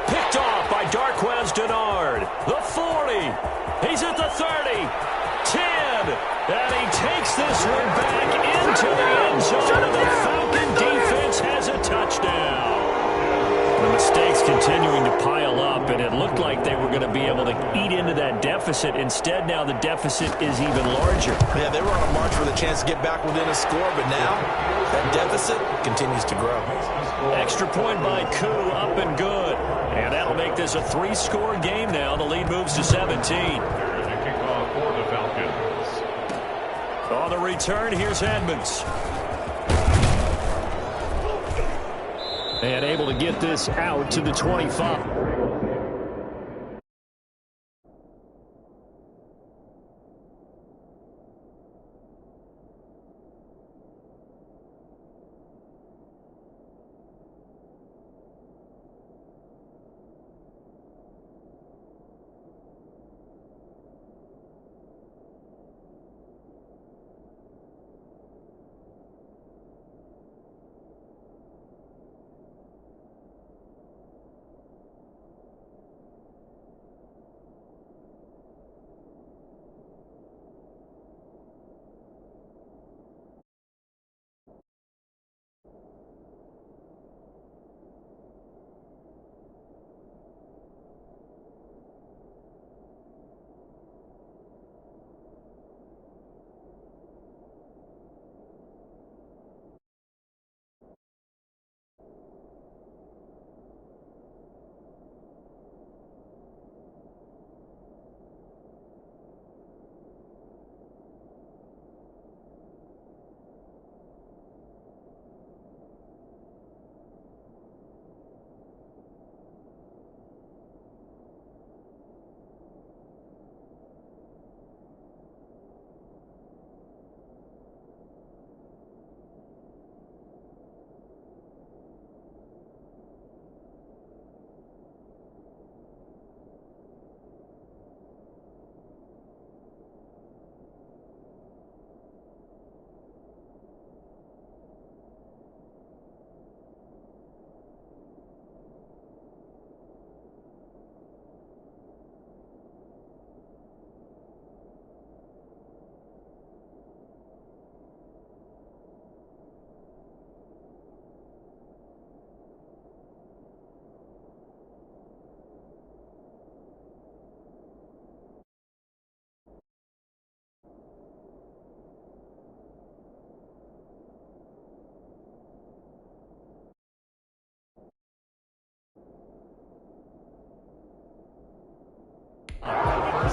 Picked off by Darquez Denard. The 40. He's at the 30. 10. And he takes this one back into the end zone. And the Falcon defense has a touchdown. The mistakes continuing to pile up, and it looked like they were going to be able to eat into that deficit. Instead, now the deficit is even larger. Yeah, they were on a march with a chance to get back within a score, but now that deficit continues to grow. Extra point by Koo, up and good. And that'll make this a 3-score game now. The lead moves to 17. For the Falcons. On the return, here's Edmonds. And able to get this out to the 25.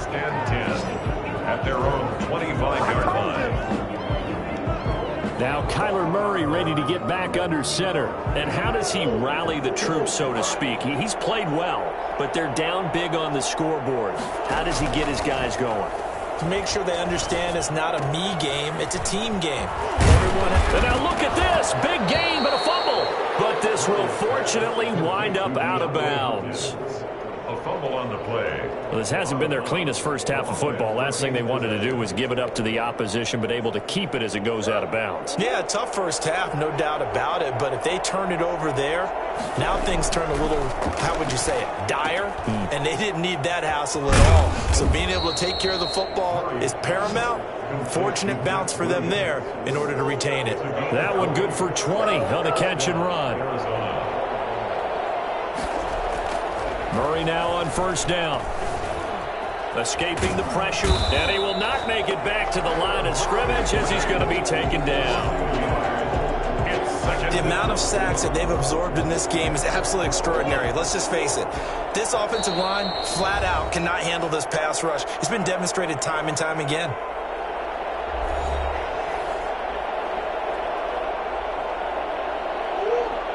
First and 10 at their own 25-yard line. Now Kyler Murray ready to get back under center. And how does he rally the troops, so to speak? He's played well, but they're down big on the scoreboard. How does he get his guys going? To make sure they understand it's not a me game, it's a team game. And now look at this. Big gain, but a fumble. But this will fortunately wind up out of bounds. A fumble on the play. Well, this hasn't been their cleanest first half of football. Last thing they wanted to do was give it up to the opposition, but able to keep it as it goes out of bounds. Yeah, tough first half, no doubt about it. But if they turn it over there, now things turn a little, how would you say it, dire? And they didn't need that hassle at all. So being able to take care of the football is paramount. Fortunate bounce for them there in order to retain it. That one good for 20 on the catch and run. Murray now on first down. Escaping the pressure, and he will not make it back to the line of scrimmage as he's going to be taken down. The amount of sacks that they've absorbed in this game is absolutely extraordinary. Let's just face it. This offensive line, flat out, cannot handle this pass rush. It's been demonstrated time and time again.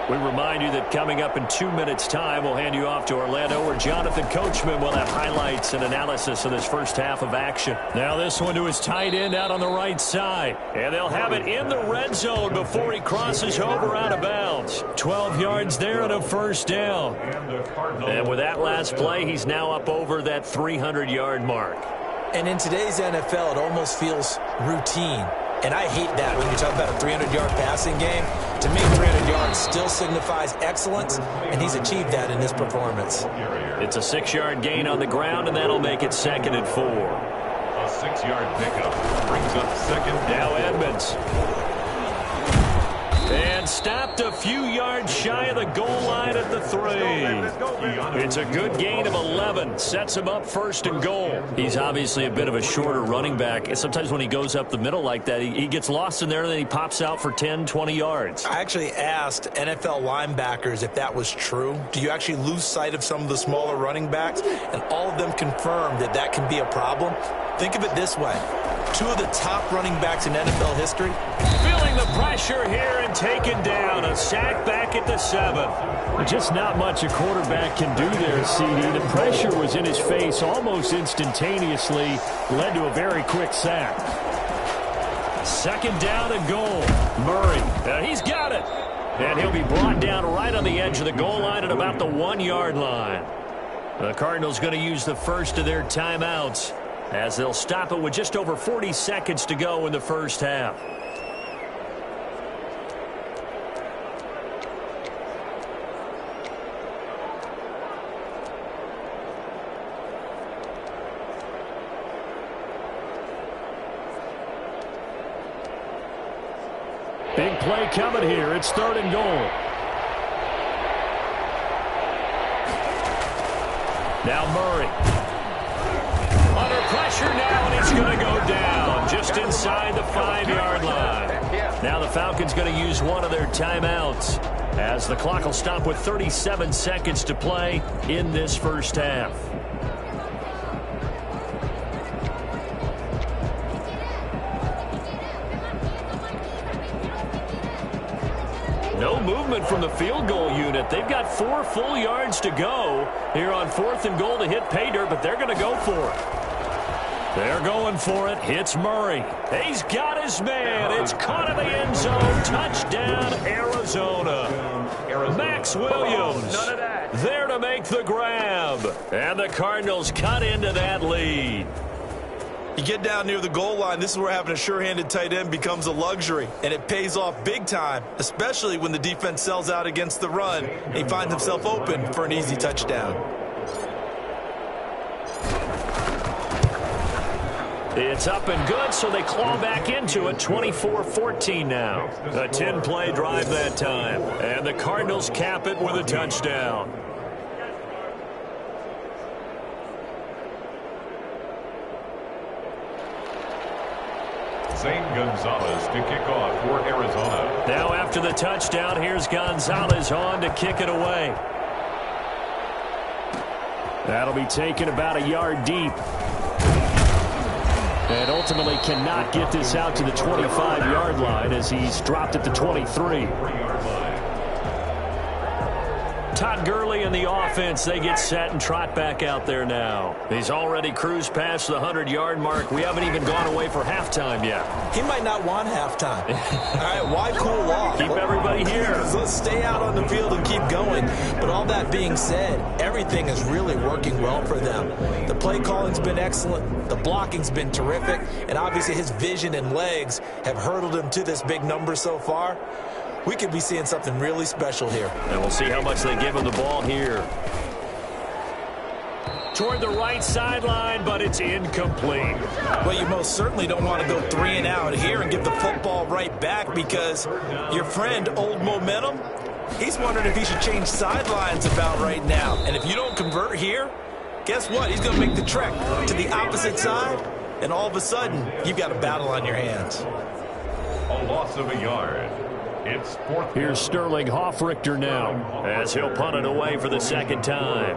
We remind you that coming up in 2 minutes' time, we'll hand you off to Orlando, where Jonathan Coachman will have highlights and analysis of this first half of action. Now this one to his tight end out on the right side. And they'll have it in the red zone before he crosses over out of bounds. 12 yards there and a first down. And with that last play, he's now up over that 300-yard mark. And in today's NFL, it almost feels routine. And I hate that when you talk about a 300-yard passing game. To me, 300 yards still signifies excellence, and he's achieved that in this performance. It's a 6-yard gain on the ground, and that'll make it 2nd and 4. A 6-yard pickup brings up second. Now Edmonds. And stopped a few yards shy of the goal line at the 3. It's a good gain of 11. Sets him up 1st and goal. He's obviously a bit of a shorter running back. And sometimes when he goes up the middle like that, he gets lost in there, and then he pops out for 10, 20 yards. I actually asked NFL linebackers if that was true. Do you actually lose sight of some of the smaller running backs? And all of them confirmed that that can be a problem. Think of it this way. 2 of the top running backs in NFL history. Feeling the pressure here and taken down. A sack back at the 7. Just not much a quarterback can do there, CD. The pressure was in his face almost instantaneously. Led to a very quick sack. 2nd down and goal. Murray. He's got it. And he'll be brought down right on the edge of the goal line at about the 1-yard line. The Cardinals going to use the first of their timeouts, as they'll stop it with just over 40 seconds to go in the first half. Big play coming here. It's 3rd and goal. Now Murray. Under pressure now, and it's going to go down just inside the 5-yard line. Now the Falcons going to use one of their timeouts, as the clock will stop with 37 seconds to play in this first half. No movement from the field goal unit. They've got 4 full yards to go here on 4th and goal to hit pay dirt, but they're going to go for it. They're going for it. Hits Murray. He's got his man. It's caught in the end zone. Touchdown, Arizona. Max Williams there to make the grab. And the Cardinals cut into that lead. You get down near the goal line, this is where having a sure-handed tight end becomes a luxury, and it pays off big time, especially when the defense sells out against the run and he finds himself open for an easy touchdown. It's up and good, so they claw back into it. 24-14 now. A 10-play drive that time, and the Cardinals cap it with a touchdown. Zane Gonzalez to kick off for Arizona. Now after the touchdown, here's Gonzalez on to kick it away. That'll be taken about a yard deep. And ultimately cannot get this out to the 25-yard line as he's dropped at the 23. Todd Gurley and the offense, they get set and trot back out there now. He's already cruised past the 100-yard mark. We haven't even gone away for halftime yet. He might not want halftime. All right, why cool off? Keep everybody here. Let's stay out on the field and keep going. But all that being said, everything is really working well for them. The play calling's been excellent. The blocking's been terrific. And obviously his vision and legs have hurdled him to this big number so far. We could be seeing something really special here. And we'll see how much they give him the ball here. Toward the right sideline, but it's incomplete. Well, you most certainly don't want to go 3 and out here and give the football right back because your friend, Old Momentum, he's wondering if he should change sidelines about right now. And if you don't convert here, guess what? He's going to make the trek to the opposite side, and all of a sudden, you've got a battle on your hands. A loss of a yard. It's fourth. Here's Sterling Hoffrichter now as he'll punt it away for the second time.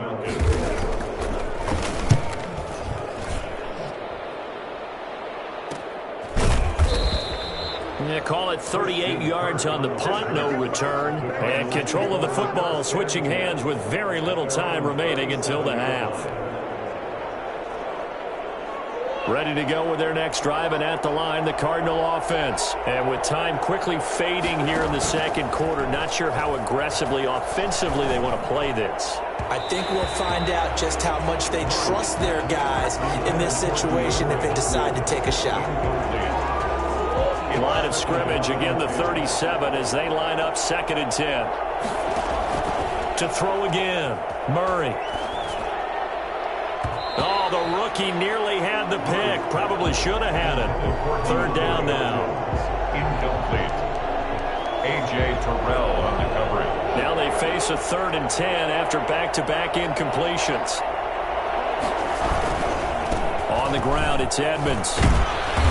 They call it 38 yards on the punt, no return. And control of the football, switching hands with very little time remaining until the half. Ready to go with their next drive, and at the line, the Cardinal offense. And with time quickly fading here in the second quarter, not sure how aggressively, offensively they want to play this. I think we'll find out just how much they trust their guys in this situation if they decide to take a shot. Line of scrimmage, again the 37 as they line up 2nd and 10. To throw again, Murray. Oh, the rookie nearly had the pick. Probably should have had it. 3rd down now. Incomplete. A.J. Terrell on the coverage. Now they face a 3rd and 10 after back-to-back incompletions. On the ground, it's Edmonds.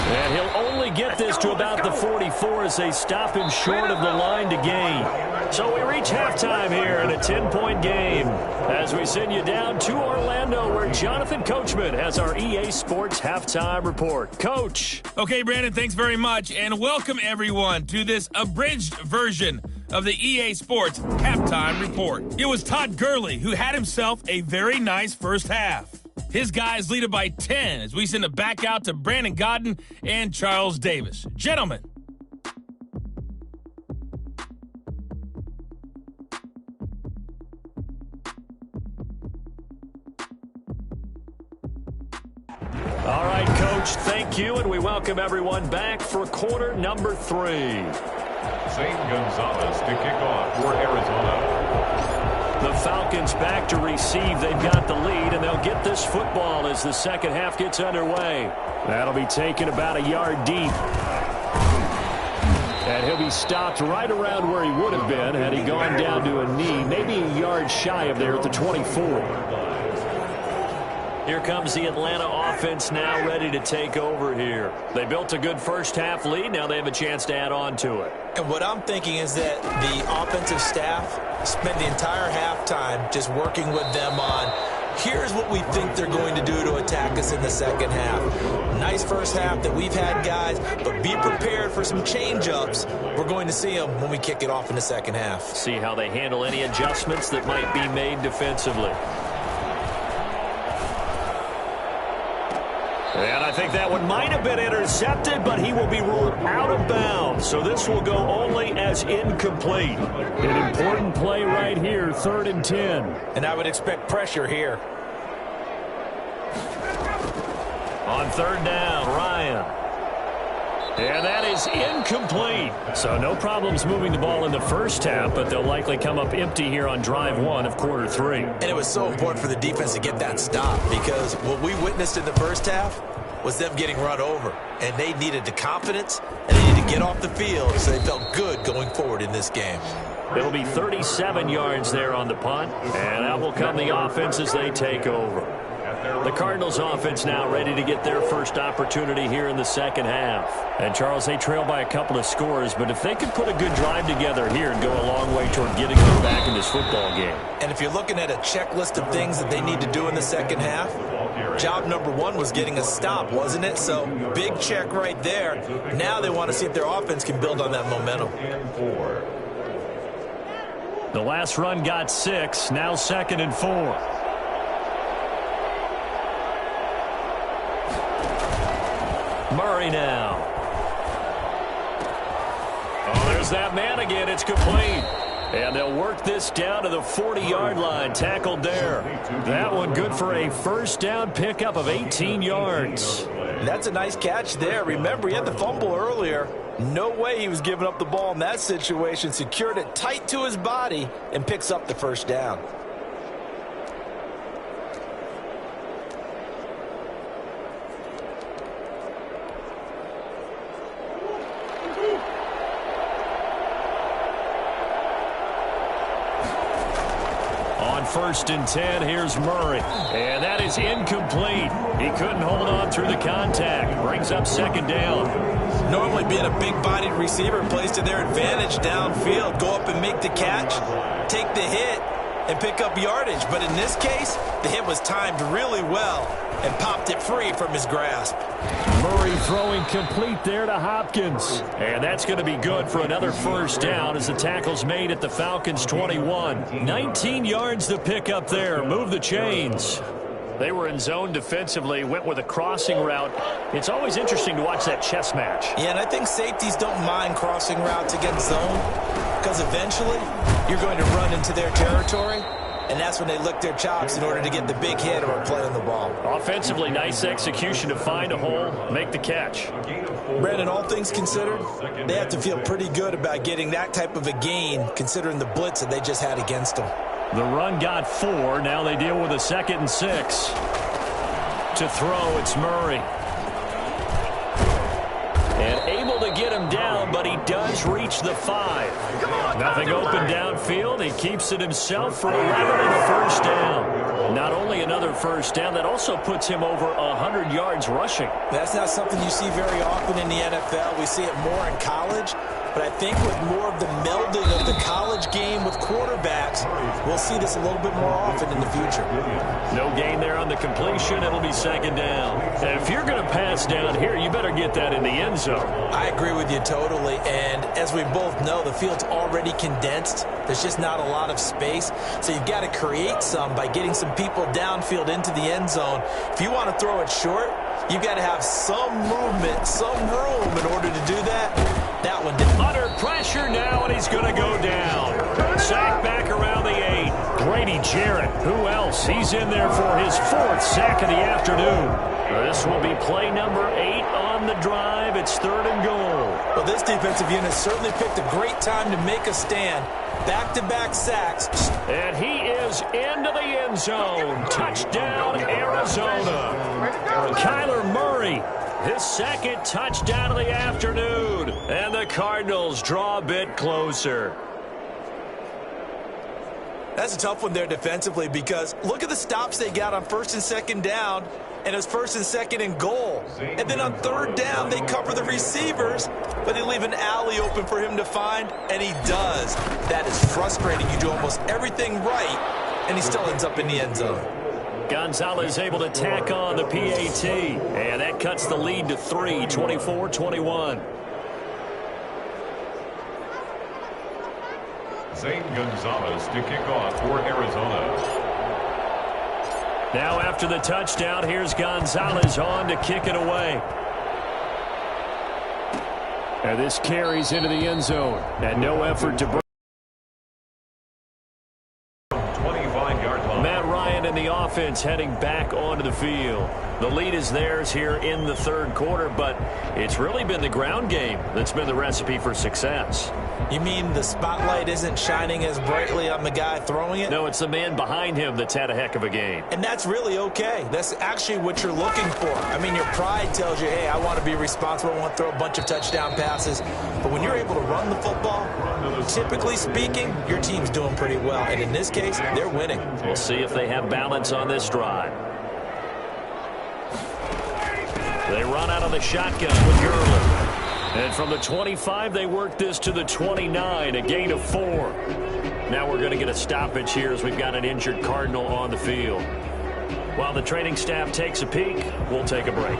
And he'll only get this to about the 44 as they stop him short of the line to gain. So we reach halftime here in a 10-point game as we send you down to Orlando where Jonathan Coachman has our EA Sports Halftime Report. Coach. Okay, Brandon, thanks very much, and welcome everyone to this abridged version of the EA Sports Halftime Report. It was Todd Gurley who had himself a very nice first half. His guys lead it by 10 as we send it back out to Brandon Godden and Charles Davis. Gentlemen. All right, Coach, thank you, and we welcome everyone back for quarter number 3. St. Gonzalez to kick off for Arizona. The Falcons back to receive. They've got the lead, and they'll get this football as the second half gets underway. That'll be taken about a yard deep. And he'll be stopped right around where he would have been had he gone down to a knee, maybe a yard shy of there at the 24. Here comes the Atlanta offense now ready to take over here. They built a good first half lead. Now they have a chance to add on to it. And what I'm thinking is that the offensive staff spent the entire halftime just working with them on, here's what we think they're going to do to attack us in the second half. Nice first half that we've had, guys, but be prepared for some change-ups. We're going to see them when we kick it off in the second half. See how they handle any adjustments that might be made defensively. And I think that one might have been intercepted, but he will be ruled out of bounds. So this will go only as incomplete. An important play right here, 3rd and 10. And I would expect pressure here. On 3rd down, Ryan. And that is incomplete. So no problems moving the ball in the first half, but they'll likely come up empty here on drive 1 of quarter 3. And it was so important for the defense to get that stop because what we witnessed in the first half was them getting run over. And they needed the confidence, and they needed to get off the field so they felt good going forward in this game. It'll be 37 yards there on the punt, and out will come the offense as they take over. The Cardinals offense now ready to get their first opportunity here in the second half. And, Charles, they trail by a couple of scores, but if they could put a good drive together here and go a long way toward getting them back in this football game. And if you're looking at a checklist of things that they need to do in the second half, Job number one was getting a stop, wasn't it? So big check right there. Now they want to see if their offense can build on that momentum. The last run got 6. Now 2nd and 4. Murray now. Oh, there's that man again. It's complete. And they'll work this down to the 40-yard line. Tackled there. That one good for a first down pickup of 18 yards. That's a nice catch there. Remember, he had the fumble earlier. No way he was giving up the ball in that situation. Secured it tight to his body and picks up the first down. On 1st and 10, here's Murray. And that is incomplete. He couldn't hold on through the contact. Brings up 2nd down. Normally being a big-bodied receiver plays to their advantage downfield. Go up and make the catch, take the hit, and pick up yardage. But in this case, the hit was timed really well and popped it free from his grasp. Murray throwing complete there to Hopkins. And that's going to be good for another first down as the tackle's made at the Falcons' 21. 19 yards to pick up there. Move the chains. They were in zone defensively, went with a crossing route. It's always interesting to watch that chess match. Yeah, and I think safeties don't mind crossing routes against zone because eventually you're going to run into their territory, and that's when they lick their chops in order to get the big hit or a play on the ball. Offensively, nice execution to find a hole, make the catch. Brandon, all things considered, they have to feel pretty good about getting that type of a gain considering the blitz that they just had against them. The run got 4. Now they deal with a 2nd and 6. To throw, it's Murray. And able to get him down, but he does reach the 5. Nothing open downfield. He keeps it himself for 11 and a first down. Not only another first down, that also puts him over 100 yards rushing. That's not something you see very often in the NFL. We see it more in college. But I think with more of the melding of the college game with quarterbacks, we'll see this a little bit more often in the future. No gain there on the completion. It'll be 2nd down. And if you're going to pass down here, you better get that in the end zone. I agree with you totally. And as we both know, the field's already condensed. There's just not a lot of space. So you've got to create some by getting some people downfield into the end zone. If you want to throw it short, you've got to have some movement, some room in order to do that. That one didn't. Under pressure now, and he's going to go down. Sack back around the 8. Grady Jarrett, who else? He's in there for his 4th sack of the afternoon. This will be play number 8 on the drive. It's 3rd and goal. Well, this defensive unit certainly picked a great time to make a stand. Back-to-back sacks. And he is into the end zone. Touchdown, Arizona. Kyler Murray, his 2nd touchdown of the afternoon. And the Cardinals draw a bit closer. That's a tough one there defensively because look at the stops they got on 1st and 2nd down, and it's 1st and 2nd and goal. And then on 3rd down, they cover the receivers, but they leave an alley open for him to find, and he does. That is frustrating. You do almost everything right, and he still ends up in the end zone. Gonzalez able to tack on the PAT, and that cuts the lead to 3, 24-21. Zane Gonzalez to kick off for Arizona. Now after the touchdown, here's Gonzalez on to kick it away. And this carries into the end zone, and no effort to break. 25-yard line. Matt Ryan and the offense heading back onto the field. The lead is theirs here in the 3rd quarter, but it's really been the ground game that's been the recipe for success. You mean the spotlight isn't shining as brightly on the guy throwing it? No, it's the man behind him that's had a heck of a game. And that's really okay. That's actually what you're looking for. I mean, your pride tells you, hey, I want to be responsible. I want to throw a bunch of touchdown passes. But when you're able to run the football, typically speaking, your team's doing pretty well. And in this case, they're winning. We'll see if they have balance on this drive. They run out of the shotgun with Gurley. And from the 25, they work this to the 29, a gain of 4. Now we're going to get a stoppage here as we've got an injured Cardinal on the field. While the training staff takes a peek, we'll take a break.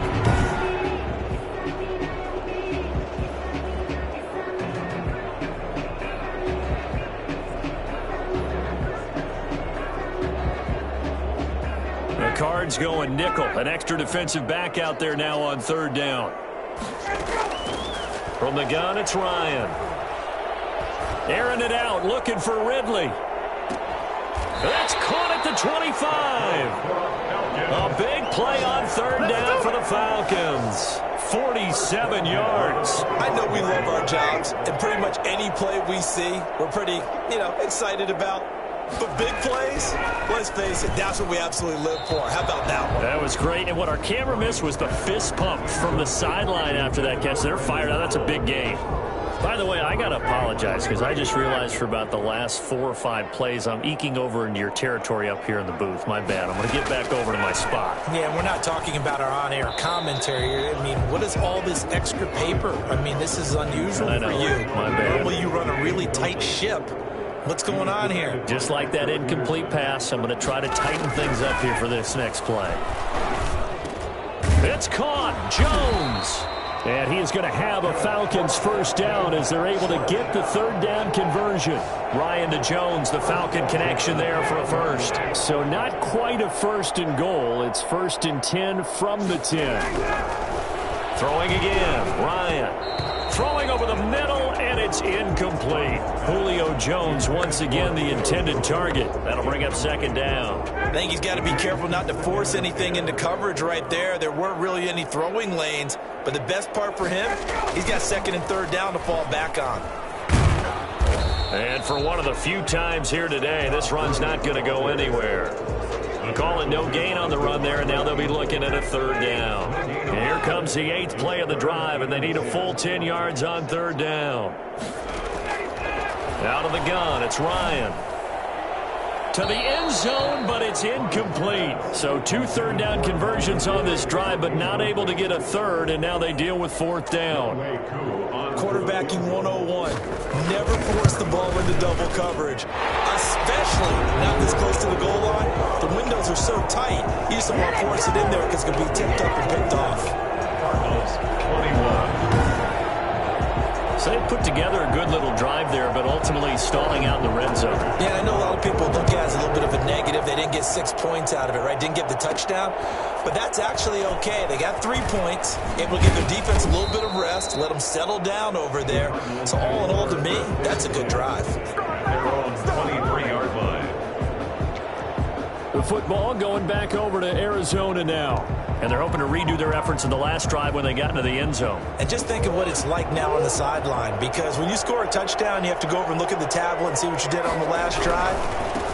The Cards going nickel. An extra defensive back out there now on third down. From the gun, it's Ryan. Airing it out, looking for Ridley. That's caught at the 25. A big play on third down for the Falcons. 47 yards. I know we love our jobs, and pretty much any play we see, we're pretty, excited about. But big plays, let's face it, that's what we absolutely live for. How about that one? That was great. And what our camera missed was the fist pump from the sideline after that catch. They're fired out. That's a big game. By the way, I got to apologize because I just realized for about the last 4 or 5 plays, I'm eking over into your territory up here in the booth. My bad. I'm going to get back over to my spot. Yeah, we're not talking about our on-air commentary here. I mean, what is all this extra paper? I mean, this is unusual for you. My bad. Normally you run a really tight ship. What's going on here? Just like that incomplete pass, I'm going to try to tighten things up here for this next play. It's caught. Jones. And he is going to have a Falcons first down as they're able to get the third down conversion. Ryan to Jones, the Falcon connection there for a first. So not quite a first and goal. It's first and 10 from the 10. Throwing again. Ryan. Throwing over the middle, and it's incomplete. Julio Jones once again the intended target. That'll bring up second down. I think he's got to be careful not to force anything into coverage right there. There weren't really any throwing lanes, but the best part for him, he's got second and third down to fall back on. And for one of the few times here today, this run's not going to go anywhere. Call it no gain on the run there, and now they'll be looking at a third down. And here comes the 8th play of the drive, and they need a full 10 yards on third down. Out of the gun, it's Ryan. To the end zone, but it's incomplete. So 2 third down conversions on this drive, but not able to get a third, and now they deal with fourth down. Quarterbacking 101. Never force the ball into double coverage, especially not this close to the goal line. The windows are so tight, you just don't want to force it in there because it's going to be tipped up and picked off. Cardinals 21. So they put together a good little drive there, but ultimately stalling out in the red zone. Yeah, I know a lot of people look at it as a little bit of a negative. They didn't get 6 points out of it, right? Didn't get the touchdown. But that's actually okay. They got 3 points, able to give their defense a little bit of rest, let them settle down over there. So all in all, to me, that's a good drive. Their own 23-yard line. The football going back over to Arizona now. And they're hoping to redo their efforts in the last drive when they got into the end zone. And just think of what it's like now on the sideline, because when you score a touchdown, you have to go over and look at the tablet and see what you did on the last drive.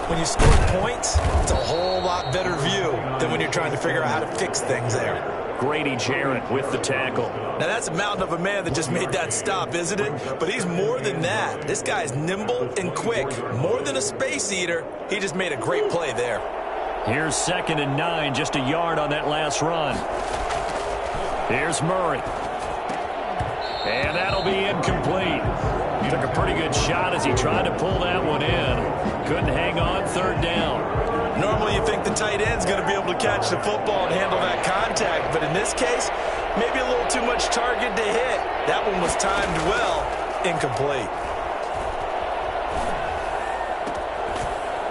When you score points, it's a whole lot better view than when you're trying to figure out how to fix things there. Grady Jarrett with the tackle. Now, that's a mountain of a man that just made that stop, isn't it? But he's more than that. This guy's nimble and quick. More than a space eater. He just made a great play there. Here's 2nd and 9, just a yard on that last run. Here's Murray. And that'll be incomplete. He took a pretty good shot as he tried to pull that one in. Couldn't hang on, third down. Normally you think the tight end's going to be able to catch the football and handle that contact, but in this case, maybe a little too much target to hit. That one was timed well, incomplete.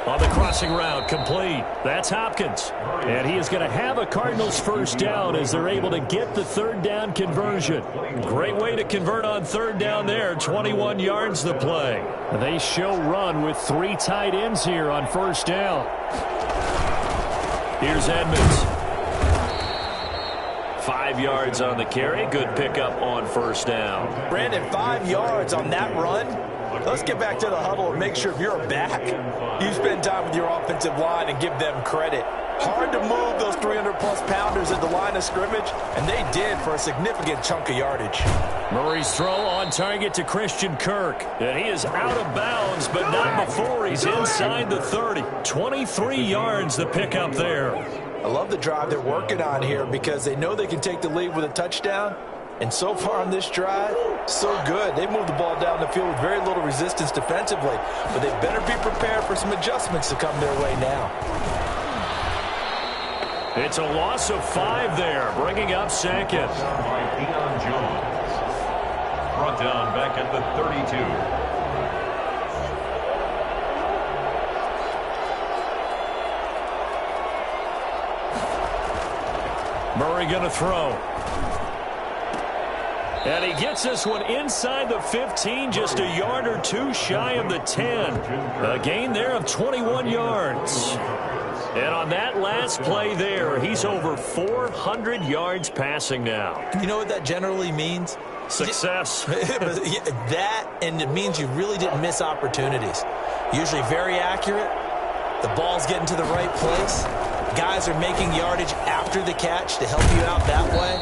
On the crossing route, complete. That's Hopkins. And he is going to have a Cardinals first down as they're able to get the third down conversion. Great way to convert on third down there. 21 yards the play. They show run with 3 tight ends here on first down. Here's Edmonds. 5 yards on the carry. Good pickup on first down. Brandon, 5 yards on that run. Let's get back to the huddle and make sure if you're a back, you spend time with your offensive line and give them credit. Hard to move those 300-plus pounders at the line of scrimmage, and they did for a significant chunk of yardage. Murray's throw on target to Christian Kirk. And he is out of bounds, but not before he's inside the 30. 23 yards the pickup there. I love the drive they're working on here because they know they can take the lead with a touchdown. And so far on this drive, so good. They moved the ball down the field with very little resistance defensively. But they better be prepared for some adjustments to come their way now. It's a loss of 5 there, bringing up second. By Deion Jones. Brought down back at the 32. Murray going to throw. And he gets this one inside the 15, just a yard or two shy of the 10. A gain there of 21 yards. And on that last play there, he's over 400 yards passing now. You know what that generally means? Success. That, and it means you really didn't miss opportunities. Usually very accurate. The ball's getting to the right place. Guys are making yardage after the catch to help you out that way.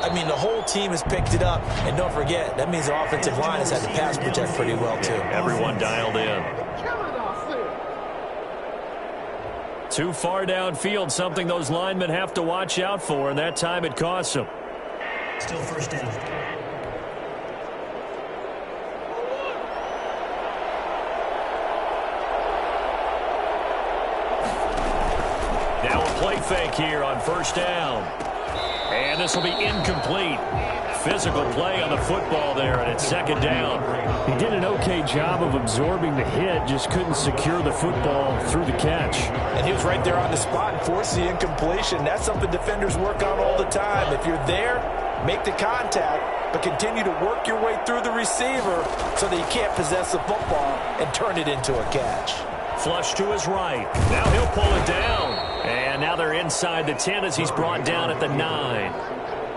I mean, the whole team has picked it up. And don't forget, that means the offensive line has had to pass protect pretty well, too. Everyone dialed in. Too far downfield, something those linemen have to watch out for, and that time it costs them. Still first down. Now a play fake here on first down. And this will be incomplete. Physical play on the football there, and it's second down. He did an okay job of absorbing the hit, just couldn't secure the football through the catch. And he was right there on the spot and forced the incompletion. That's something defenders work on all the time. If you're there, make the contact, but continue to work your way through the receiver so that you can't possess the football and turn it into a catch. Flush to his right. Now he'll pull it down. And now they're inside the 10 as he's brought down at the 9.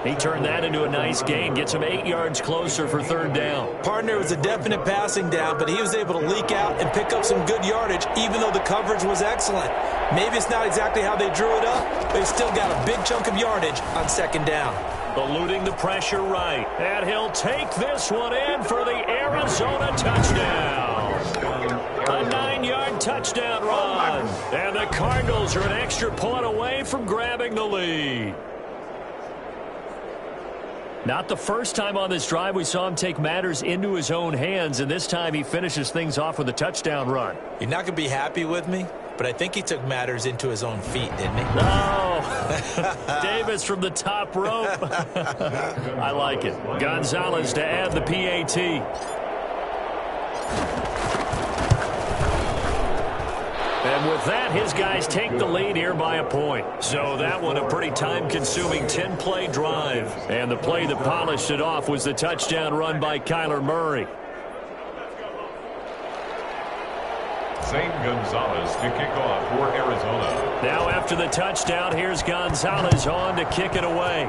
He turned that into a nice gain, gets him 8 yards closer for third down. Partner was a definite passing down, but he was able to leak out and pick up some good yardage, even though the coverage was excellent. Maybe it's not exactly how they drew it up, but he still got a big chunk of yardage on second down. Eluding the pressure right. And he'll take this one in for the Arizona touchdown. A 9-yard touchdown run. And the Cardinals are an extra point away from grabbing the lead. Not the first time on this drive we saw him take matters into his own hands, and this time he finishes things off with a touchdown run. You're not going to be happy with me, but I think he took matters into his own feet, didn't he? Oh, Davis from the top rope. I like it. Gonzalez to add the PAT. And with that, his guys take the lead here by a point. So that one a pretty time-consuming 10-play drive. And the play that polished it off was the touchdown run by Kyler Murray. Zane Gonzalez to kick off for Arizona. Now after the touchdown, here's Gonzalez on to kick it away.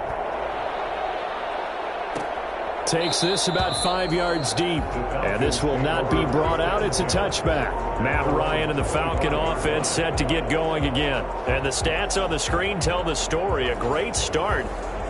Takes this about 5 yards deep. And this will not be brought out. It's a touchback. Matt Ryan and the Falcon offense set to get going again. And the stats on the screen tell the story. A great start.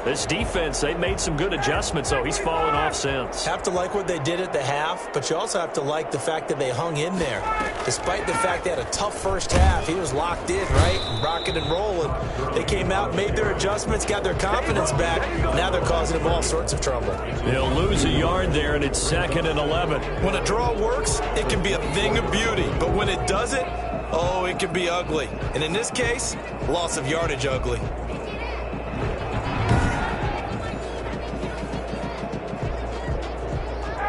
This defense, they made some good adjustments, though. He's fallen off since. Have to like what they did at the half, but you also have to like the fact that they hung in there. Despite the fact they had a tough first half, he was locked in, right? Rocking and rolling. They came out, made their adjustments, got their confidence back. Now they're causing him all sorts of trouble. They'll lose a yard there, and it's 2nd and 11. When a draw works, it can be a thing of beauty. But when it doesn't, oh, it can be ugly. And in this case, loss of yardage ugly.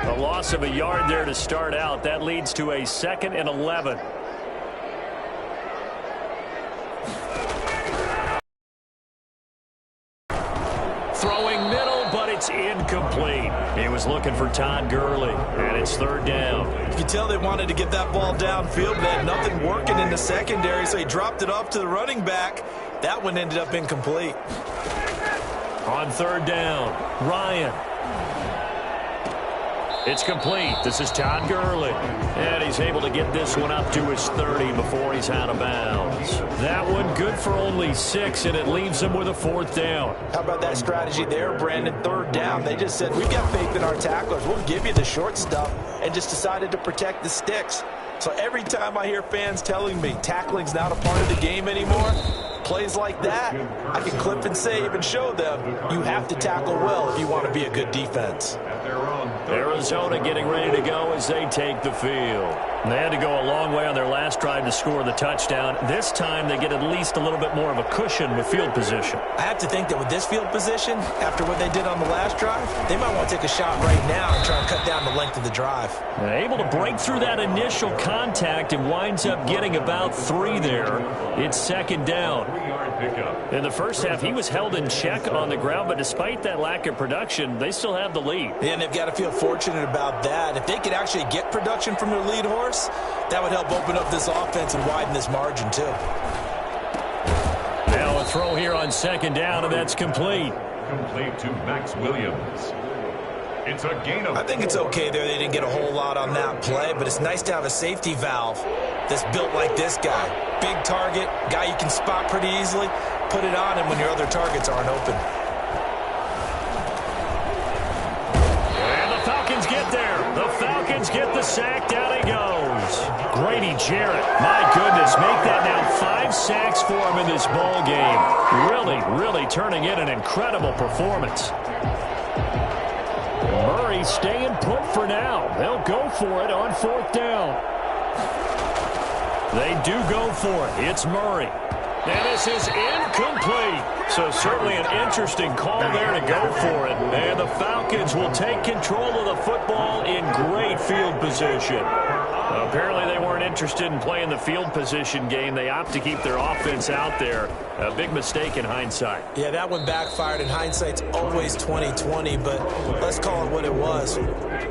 A loss of a yard there to start out. That leads to a 2nd and 11. Throwing middle, but it's incomplete. He was looking for Todd Gurley, and it's 3rd down. You can tell they wanted to get that ball downfield. They had nothing working in the secondary, so he dropped it off to the running back. That one ended up incomplete. On 3rd down, Ryan. It's complete. This is Todd Gurley. And he's able to get this one up to his 30 before he's out of bounds. That one good for only 6, and it leaves him with a 4th down. How about that strategy there, Brandon? 3rd down. They just said, we've got faith in our tacklers. We'll give you the short stuff, and just decided to protect the sticks. So every time I hear fans telling me tackling's not a part of the game anymore, Plays like that, I can clip and save and show them you have to tackle well if you want to be a good defense. Arizona getting ready to go as they take the field. They had to go a long way on their last drive to score the touchdown. This time they get at least a little bit more of a cushion with field position. I have to think that with this field position, after what they did on the last drive, they might want to take a shot right now and try and cut down the length of the drive. Able to break through that initial contact and winds up getting about 3 there. It's second down. In the first half, he was held in check on the ground, but despite that lack of production, they still have the lead. And they've got to feel fortunate about that. If they could actually get production from their lead horse, that would help open up this offense and widen this margin too. Now a throw here on second down, and that's complete. Complete to Max Williams. It's a gain of... I think it's okay there. They didn't get a whole lot on that play, but it's nice to have a safety valve that's built like this guy. Big target, guy you can spot pretty easily. Put it on him when your other targets aren't open. And the Falcons get there. The Falcons get the sack. Down he goes. Grady Jarrett, my goodness, make that now 5 sacks for him in this ball game. Really turning in an incredible performance. Murray staying put for now. They'll go for it on 4th down. They do go for it. It's Murray. And this is incomplete. So certainly an interesting call there to go for it. And the Falcons will take control of the football in great field position. Apparently they weren't interested in playing the field position game. They opt to keep their offense out there. A big mistake in hindsight. Yeah, that one backfired. In hindsight's always 20/20, but let's call it what it was.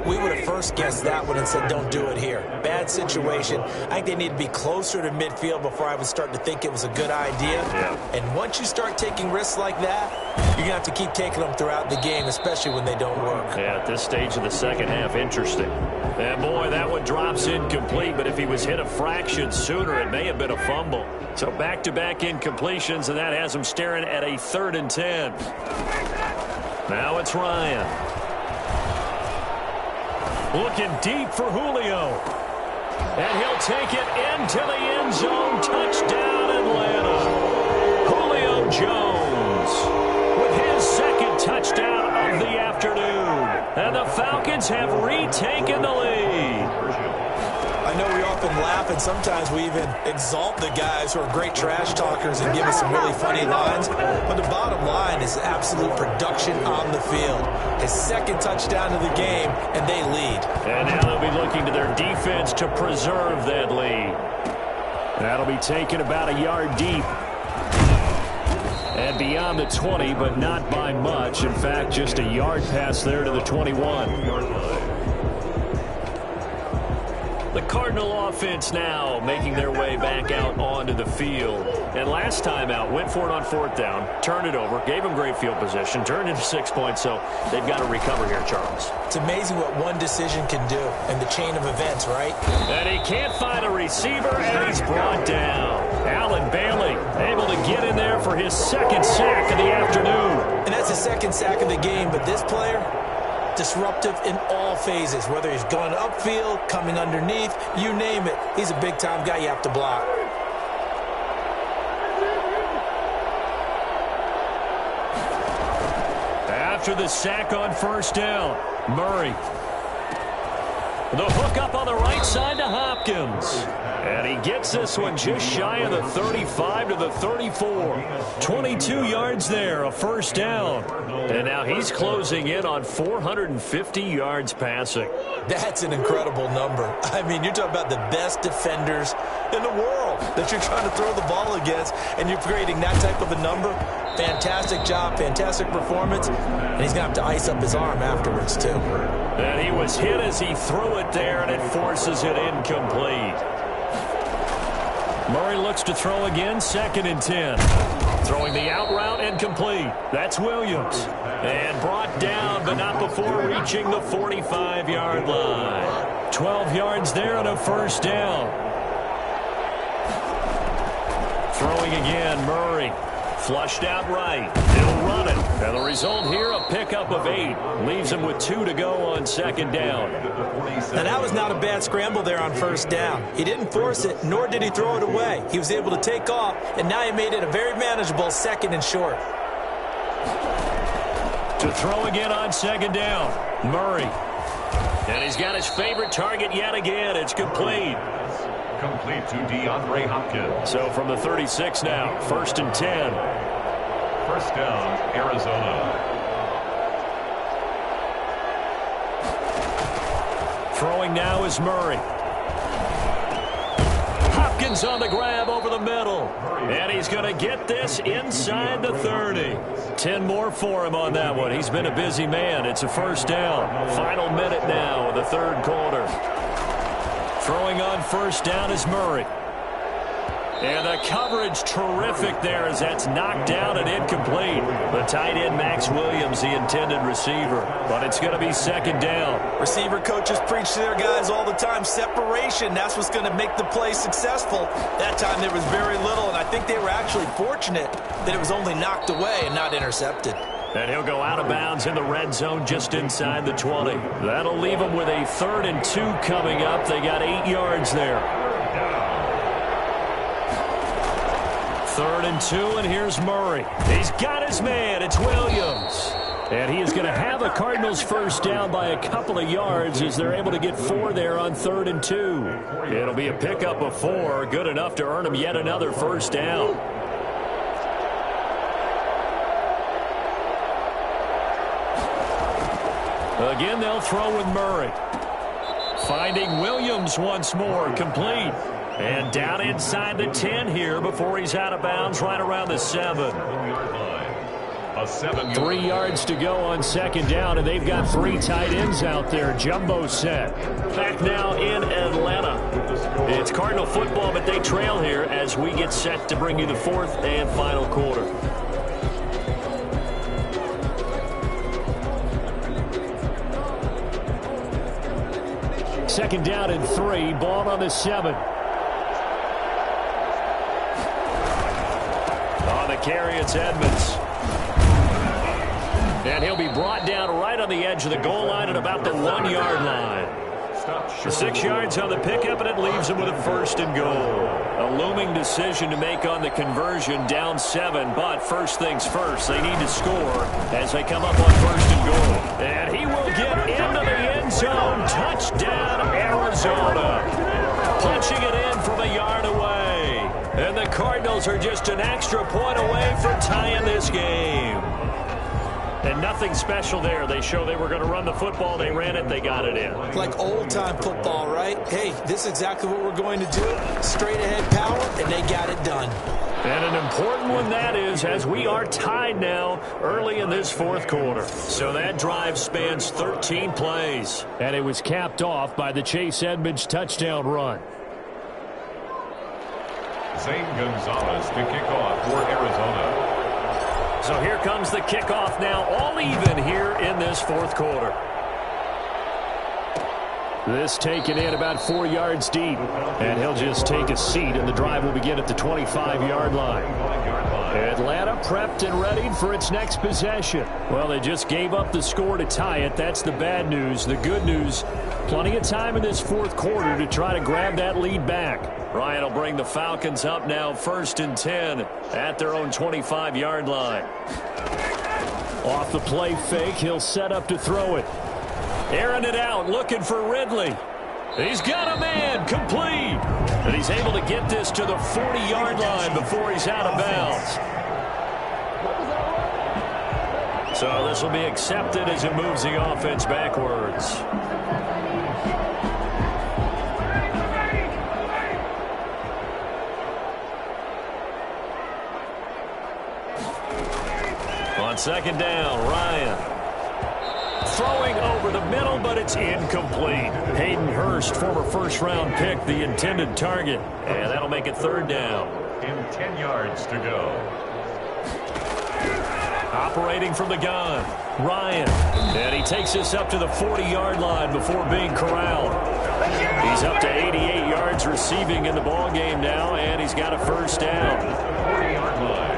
We would have first guessed that one and said, don't do it here. Bad situation. I think they need to be closer to midfield before I would start to think it was a good idea. Yeah. And once you start taking risks like that, you're going to have to keep taking them throughout the game, especially when they don't work. Yeah, at this stage of the second half, interesting. And boy, that one drops incomplete, but if he was hit a fraction sooner, it may have been a fumble. So back-to-back incompletions, and that has him staring at a 3rd and 10. Now it's Ryan. Looking deep for Julio. And he'll take it into the end zone. Touchdown, Atlanta. Julio Jones with his 2nd touchdown of the afternoon. And the Falcons have retaken the lead. I know we often laugh, and sometimes we even exalt the guys who are great trash talkers and give us some really funny lines. But the bottom line is absolute production on the field. His 2nd touchdown of the game, and they lead. And now they'll be looking to their defense to preserve that lead. That'll be taken about a yard deep. And beyond the 20, but not by much. In fact, just a yard pass there to the 21. The Cardinal offense now making their way back out onto the field. And last time out, went for it on 4th down, turned it over, gave them great field position, turned into 6 points, so they've got to recover here, Charles. It's amazing what one decision can do in the chain of events, right? And he can't find a receiver, and he's brought down. Allen Bailey able to get in there for his 2nd sack of the afternoon. And that's the 2nd sack of the game, but this player, disruptive in all phases, whether he's going upfield, coming underneath, you name it. He's a big-time guy you have to block. After the sack on 1st down, Murray. The hook up on the right side to Hopkins. And he gets this one just shy of the 35 to the 34. 22 yards there, a 1st down. And now he's closing in on 450 yards passing. That's an incredible number. I mean, you're talking about the best defenders in the world that you're trying to throw the ball against, and you're creating that type of a number. Fantastic job, fantastic performance. And he's going to have to ice up his arm afterwards, too. And he was hit as he threw it there, and it forces it incomplete. Murray looks to throw again, 2nd and 10. Throwing the out route and complete. That's Williams. And brought down, but not before reaching the 45-yard line. 12 yards there and a 1st down. Throwing again, Murray. Flushed out right. He'll run it. And the result here, a pickup of 8. Leaves him with 2 to go on second down. Now, that was not a bad scramble there on first down. He didn't force it, nor did he throw it away. He was able to take off, and now he made it a very manageable second and short. To throw again on second down, Murray. And he's got his favorite target yet again. It's complete. Complete to DeAndre Hopkins. So from the 36 now, 1st and 10. First down, Arizona. Throwing now is Murray. Hopkins on the grab over the middle. And he's going to get this inside the 30. 10 more for him on that one. He's been a busy man. It's a first down. Final minute now of the third quarter. Throwing on first down is Murray. And the coverage terrific there as that's knocked down and incomplete. The tight end, Max Williams, the intended receiver. But it's going to be second down. Receiver coaches preach to their guys all the time. Separation, that's what's going to make the play successful. That time there was very little, and I think they were actually fortunate that it was only knocked away and not intercepted. And he'll go out of bounds in the red zone just inside the 20. That'll leave him with a 3rd and 2 coming up. They got 8 yards there. 3rd and 2, and here's Murray. He's got his man. It's Williams. And he is going to have the Cardinals first down by a couple of yards as they're able to get 4 there on 3rd and 2. It'll be a pickup of 4, good enough to earn him yet another first down. Again, they'll throw with Murray. Finding Williams once more, complete. And down inside the 10 here before he's out of bounds right around the 7. 3 yards to go on second down, and they've got 3 tight ends out there. Jumbo set. Back now in Atlanta. It's Cardinal football, but they trail here as we get set to bring you the 4th and final quarter. Second down and 3. Ball on the 7. On the carry, it's Edmonds. And he'll be brought down right on the edge of the goal line at about the 1-yard line. 6 yards on the pickup, and it leaves him with a 1st and goal. A looming decision to make on the conversion, down 7. But first things first, they need to score as they come up on 1st and goal. And he will get into the end zone. Touchdown, Arizona. Punching it in from a yard away. And the Cardinals are just an extra point away from tying this game. And nothing special there. They show they were going to run the football. They ran it. They got it in. Like old-time football, right? Hey, this is exactly what we're going to do. Straight-ahead power, and they got it done. And an important one that is, as we are tied now early in this 4th quarter. So that drive spans 13 plays. And it was capped off by the Chase Edmonds touchdown run. Zane Gonzalez to kick off for Arizona. So here comes the kickoff now, all even here in this 4th quarter. This taken in about 4 yards deep. And he'll just take a seat, and the drive will begin at the 25-yard line. Atlanta prepped and ready for its next possession. Well, they just gave up the score to tie it. That's the bad news. The good news, plenty of time in this 4th quarter to try to grab that lead back. Ryan will bring the Falcons up now 1st and 10 at their own 25-yard line. Off the play fake, he'll set up to throw it. Airing it out, looking for Ridley. He's got a man, complete. And he's able to get this to the 40-yard line before he's out of bounds. So this will be accepted as it moves the offense backwards. On second down, Ryan. Throwing over the middle, but it's incomplete. Hayden Hurst, former first-round pick, the intended target. And that'll make it 3rd down. In 10 yards to go. Operating from the gun, Ryan. And he takes this up to the 40-yard line before being corralled. He's up to 88 yards receiving in the ballgame now, and he's got a first down. 40-yard line.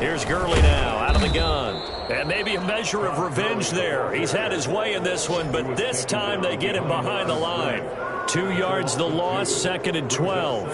Here's Gurley now out of the gun. And maybe a measure of revenge there. He's had his way in this one, but this time they get him behind the line. 2 yards the loss, 2nd and 12.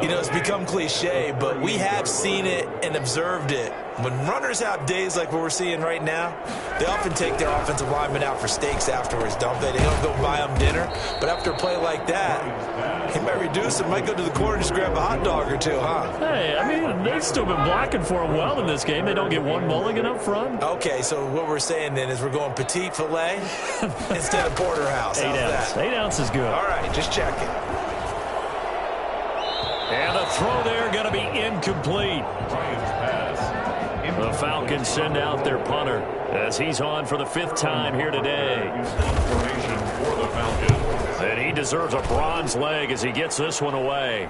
You know, it's become cliche, but we have seen it and observed it. When runners have days like what we're seeing right now, they often take their offensive linemen out for steaks afterwards, don't they? They don't go buy them dinner. But after a play like that, he might reduce it, might go to the corner and just grab a hot dog or two, huh? Hey, I mean, they've still been blocking for him well in this game. They don't get one mulligan up front. Okay, so what we're saying then is we're going petite filet instead of porterhouse. 8 ounce. 8 ounce is good. All right, just checking. And the throw there going to be incomplete. The Falcons send out their punter as he's on for the 5th time here today. And he deserves a bronze leg as he gets this one away.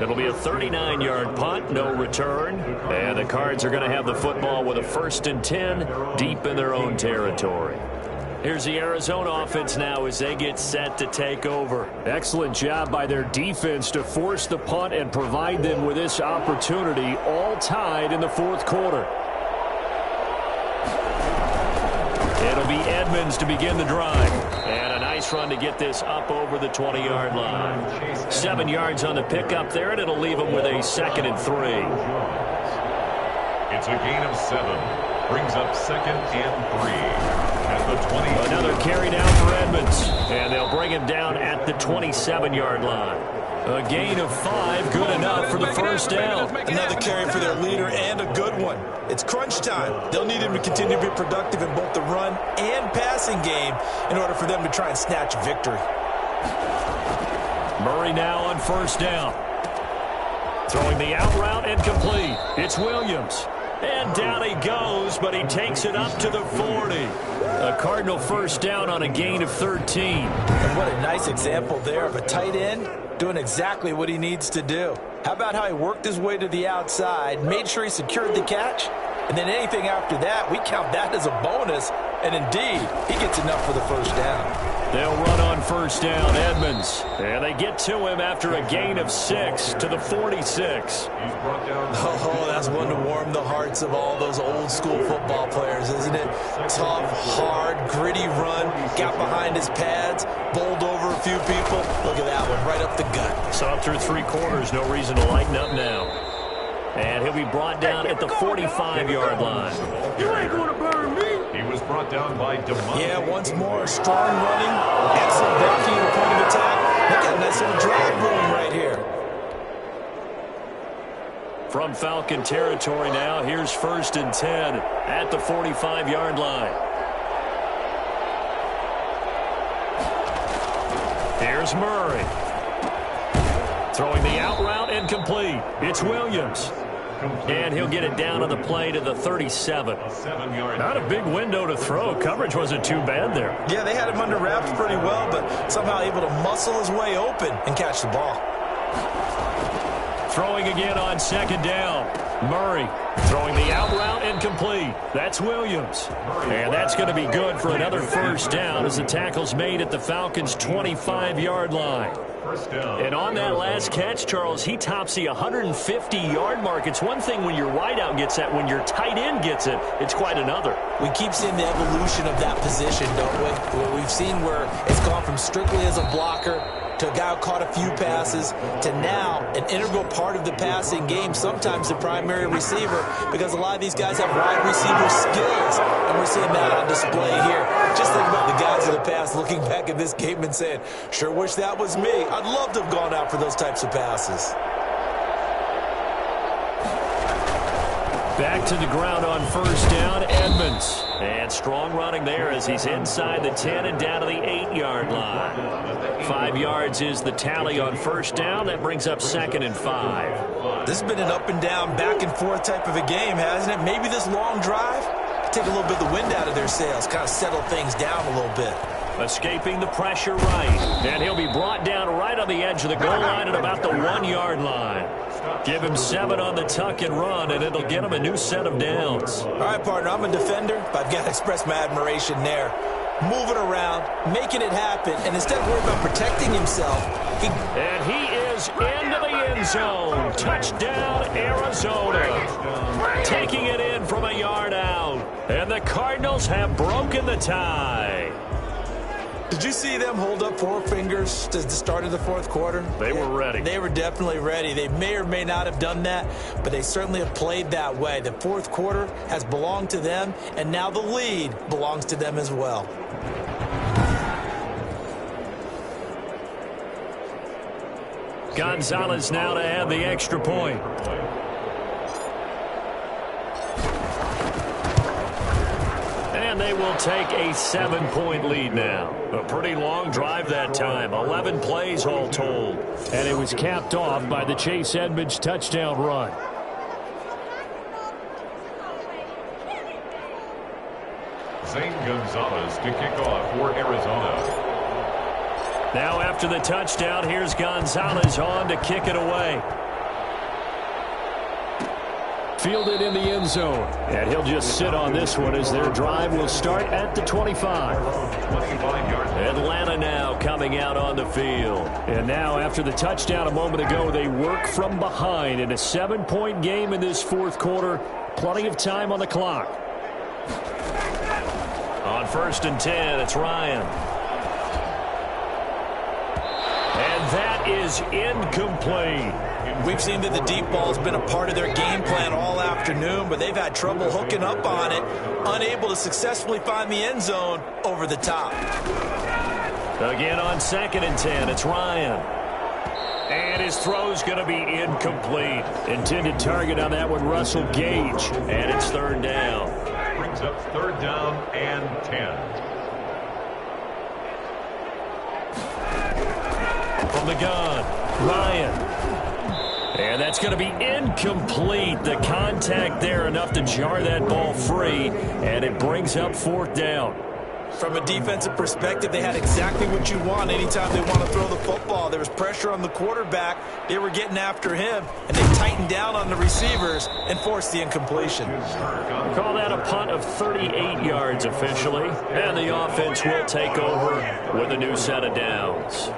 It'll be a 39-yard punt, no return. And the Cards are going to have the football with a 1st and 10 deep in their own territory. Here's the Arizona offense now as they get set to take over. Excellent job by their defense to force the punt and provide them with this opportunity, all tied in the 4th quarter. It'll be Edmonds to begin the drive. And a nice run to get this up over the 20-yard line. 7 yards on the pickup there, and it'll leave them with a 2nd and 3. It's a gain of 7. Brings up 2nd and 3. At the 20. Another carry down for Edmonds. And they'll bring him down at the 27-yard line. A gain of 5, good enough for the 1st down. Another carry for their leader and a good one. It's crunch time. They'll need him to continue to be productive in both the run and passing game in order for them to try and snatch victory. Murray now on 1st down. Throwing the out route incomplete. It's Williams. And down he goes, but he takes it up to the 40. A Cardinal 1st down on a gain of 13. And what a nice example there of a tight end doing exactly what he needs to do. How about how he worked his way to the outside, made sure he secured the catch, and then anything after that, we count that as a bonus. And indeed, he gets enough for the 1st down. They'll run on 1st down, Edmonds. And they get to him after a gain of 6 to the 46. Oh, that's one to warm the hearts of all those old school football players, isn't it? Tough, hard, gritty run, got behind his pads, bowled over a few people. Look at that one, right up the gut. So up through 3 quarters, no reason to lighten up now. And he'll be brought down at the 45-yard line. You ain't going to burn me. He was brought down by DeMont. Yeah, once more, strong running, excellent blocking at the point of attack. Look at a nice little drive room right here. From Falcon territory now, here's 1st and 10 at the 45-yard line. Here's Murray. Throwing the out route incomplete. It's Williams. And he'll get it down on the play to the 37. Not a big window to throw. Coverage wasn't too bad there. Yeah, they had him under wraps pretty well, but somehow able to muscle his way open and catch the ball. Throwing again on 2nd down. Murray throwing the out route incomplete. That's Williams. And that's going to be good for another 1st down as the tackle's made at the Falcons' 25-yard line. And on that last catch, Charles, he tops the 150-yard mark. It's one thing when your wideout gets that. When your tight end gets it, it's quite another. We keep seeing the evolution of that position, don't we? Well, we've seen where it's gone from strictly as a blocker to a guy who caught a few passes to now an integral part of the passing game, sometimes the primary receiver, because a lot of these guys have wide receiver skills, and we're seeing that on display here. Just think about the guys of the past looking back at this game and saying, sure wish that was me. I'd love to have gone out for those types of passes. Back to the ground on 1st down, Edmonds. And strong running there as he's inside the 10 and down to the 8-yard line. 5 yards is the tally on 1st down. That brings up 2nd and 5. This has been an up and down, back and forth type of a game, hasn't it? Maybe this long drive take a little bit of the wind out of their sails, kind of settle things down a little bit. Escaping the pressure right. And he'll be brought down right on the edge of the goal line at about the 1-yard line. Give him 7 on the tuck and run, and it'll get him a new set of downs. All right, partner, I'm a defender, but I've got to express my admiration there. Moving around, making it happen, and instead of worrying about protecting himself, and he is into the end zone. Touchdown, Arizona. Taking it in from a yard out. And the Cardinals have broken the tie. Did you see them hold up four fingers to the start of the fourth quarter? They were ready. They were definitely ready. They may or may not have done that, but they certainly have played that way. The fourth quarter has belonged to them, and now the lead belongs to them as well. Gonzalez now to add the extra point. And they will take a 7-point lead now. A pretty long drive that time. 11 plays all told. And it was capped off by the Chase Edmonds touchdown run. Zane Gonzalez to kick off for Arizona. Now after the touchdown, here's Gonzalez on to kick it away. Fielded in the end zone. And he'll just sit on this one as their drive will start at the 25. Atlanta now coming out on the field. And now after the touchdown a moment ago, they work from behind in a 7-point game in this fourth quarter. Plenty of time on the clock. On 1st and 10, it's Ryan. And that is incomplete. We've seen that the deep ball has been a part of their game plan all afternoon, but they've had trouble hooking up on it, unable to successfully find the end zone over the top. Again on 2nd and 10, it's Ryan. And his throw's going to be incomplete. Intended target on that one, Russell Gage. And it's 3rd down. Brings up 3rd down and 10. From the gun, Ryan. And that's going to be incomplete. The contact there enough to jar that ball free. And it brings up 4th down. From a defensive perspective, they had exactly what you want anytime they want to throw the football. There was pressure on the quarterback. They were getting after him, and they tightened down on the receivers and forced the incompletion. Call that a punt of 38 yards officially. And the offense will take over with a new set of downs.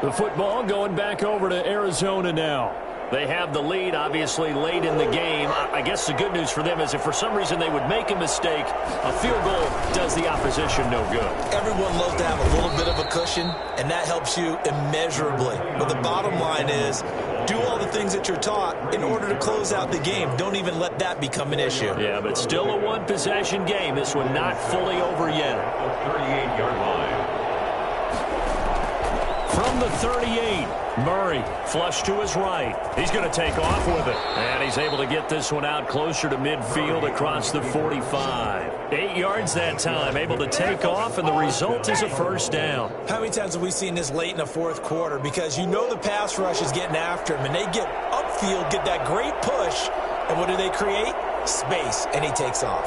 The football going back over to Arizona now. They have the lead, obviously, late in the game. I guess the good news for them is if for some reason they would make a mistake, a field goal does the opposition no good. Everyone loves to have a little bit of a cushion, and that helps you immeasurably. But the bottom line is, do all the things that you're taught in order to close out the game. Don't even let that become an issue. Yeah, but still a one-possession game. This one not fully over yet. 38-yard line. From the 38, Murray flush to his right. He's going to take off with it. And he's able to get this one out closer to midfield across the 45. 8 yards that time, able to take off, and the result is a 1st down. How many times have we seen this late in the fourth quarter? Because you know the pass rush is getting after him, and they get upfield, get that great push, and what do they create? Space, and he takes off.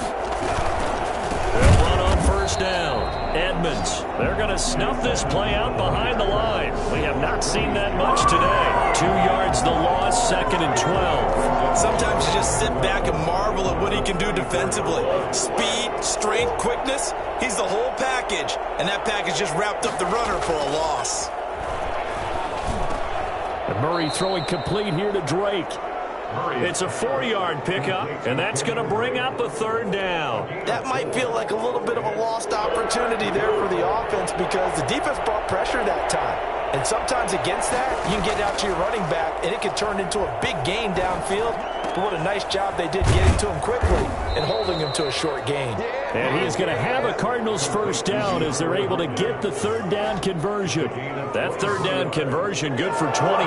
They'll run on 1st down. Edmonds, they're going to snuff this play out behind the line. We have not seen that much today. 2 yards the loss, 2nd and 12. Sometimes you just sit back and marvel at what he can do defensively. Speed, strength, quickness, he's the whole package. And that package just wrapped up the runner for a loss. And Murray throwing complete here to Drake. It's a 4-yard pickup, and that's going to bring up a 3rd down. That might feel like a little bit of a lost opportunity there for the offense because the defense brought pressure that time. And sometimes against that, you can get out to your running back, and it can turn into a big gain downfield. But what a nice job they did getting to him quickly and holding him to a short gain. And he's going to have a Cardinals 1st down as they're able to get the 3rd down conversion. That 3rd down conversion good for 23.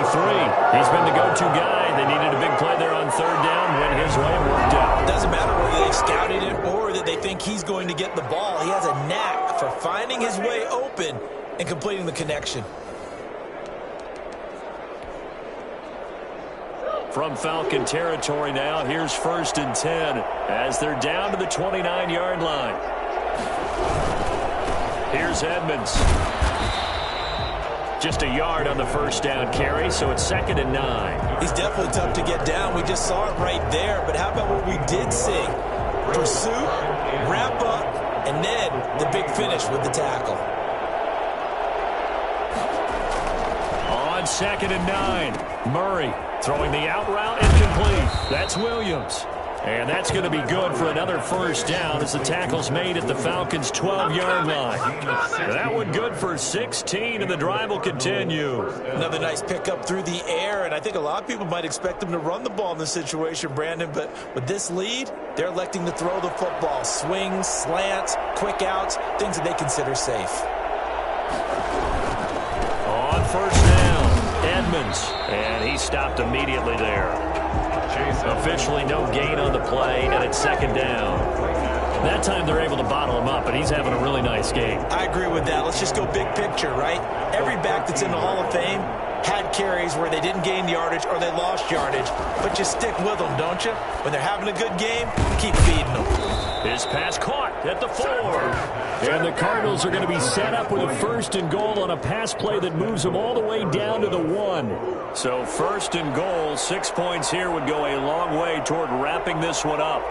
He's been the go-to guy. They needed a big play there on 3rd down. Went his way and worked out. Doesn't matter whether they scouted it or that they think he's going to get the ball. He has a knack for finding his way open and completing the connection. From Falcon territory now, here's 1st and 10 as they're down to the 29-yard line. Here's Edmonds. Just a yard on the 1st down carry, so it's 2nd and 9. He's definitely tough to get down. We just saw it right there, but how about what we did see? Pursuit, wrap up, and then the big finish with the tackle. On 2nd and 9. Murray throwing the out route incomplete. That's Williams. And that's going to be good for another first down as the tackle's made at the Falcons' 12-yard line. That one good for 16, and the drive will continue. Another nice pickup through the air, and I think a lot of people might expect them to run the ball in this situation, Brandon, but with this lead, they're electing to throw the football. Swings, slants, quick outs, things that they consider safe. On first down, Edmonds, and he stopped immediately there. Officially no gain on the play, and it's 2nd down. That time they're able to bottle him up, and he's having a really nice game. I agree with that. Let's just go big picture, right? Every back that's in the Hall of Fame had carries where they didn't gain yardage or they lost yardage, but you stick with them, don't you? When they're having a good game, keep feeding them. His pass caught at the 4. And the Cardinals are going to be set up with a 1st and goal on a pass play that moves them all the way down to the 1. So 1st and goal, 6 points here would go a long way toward wrapping this one up.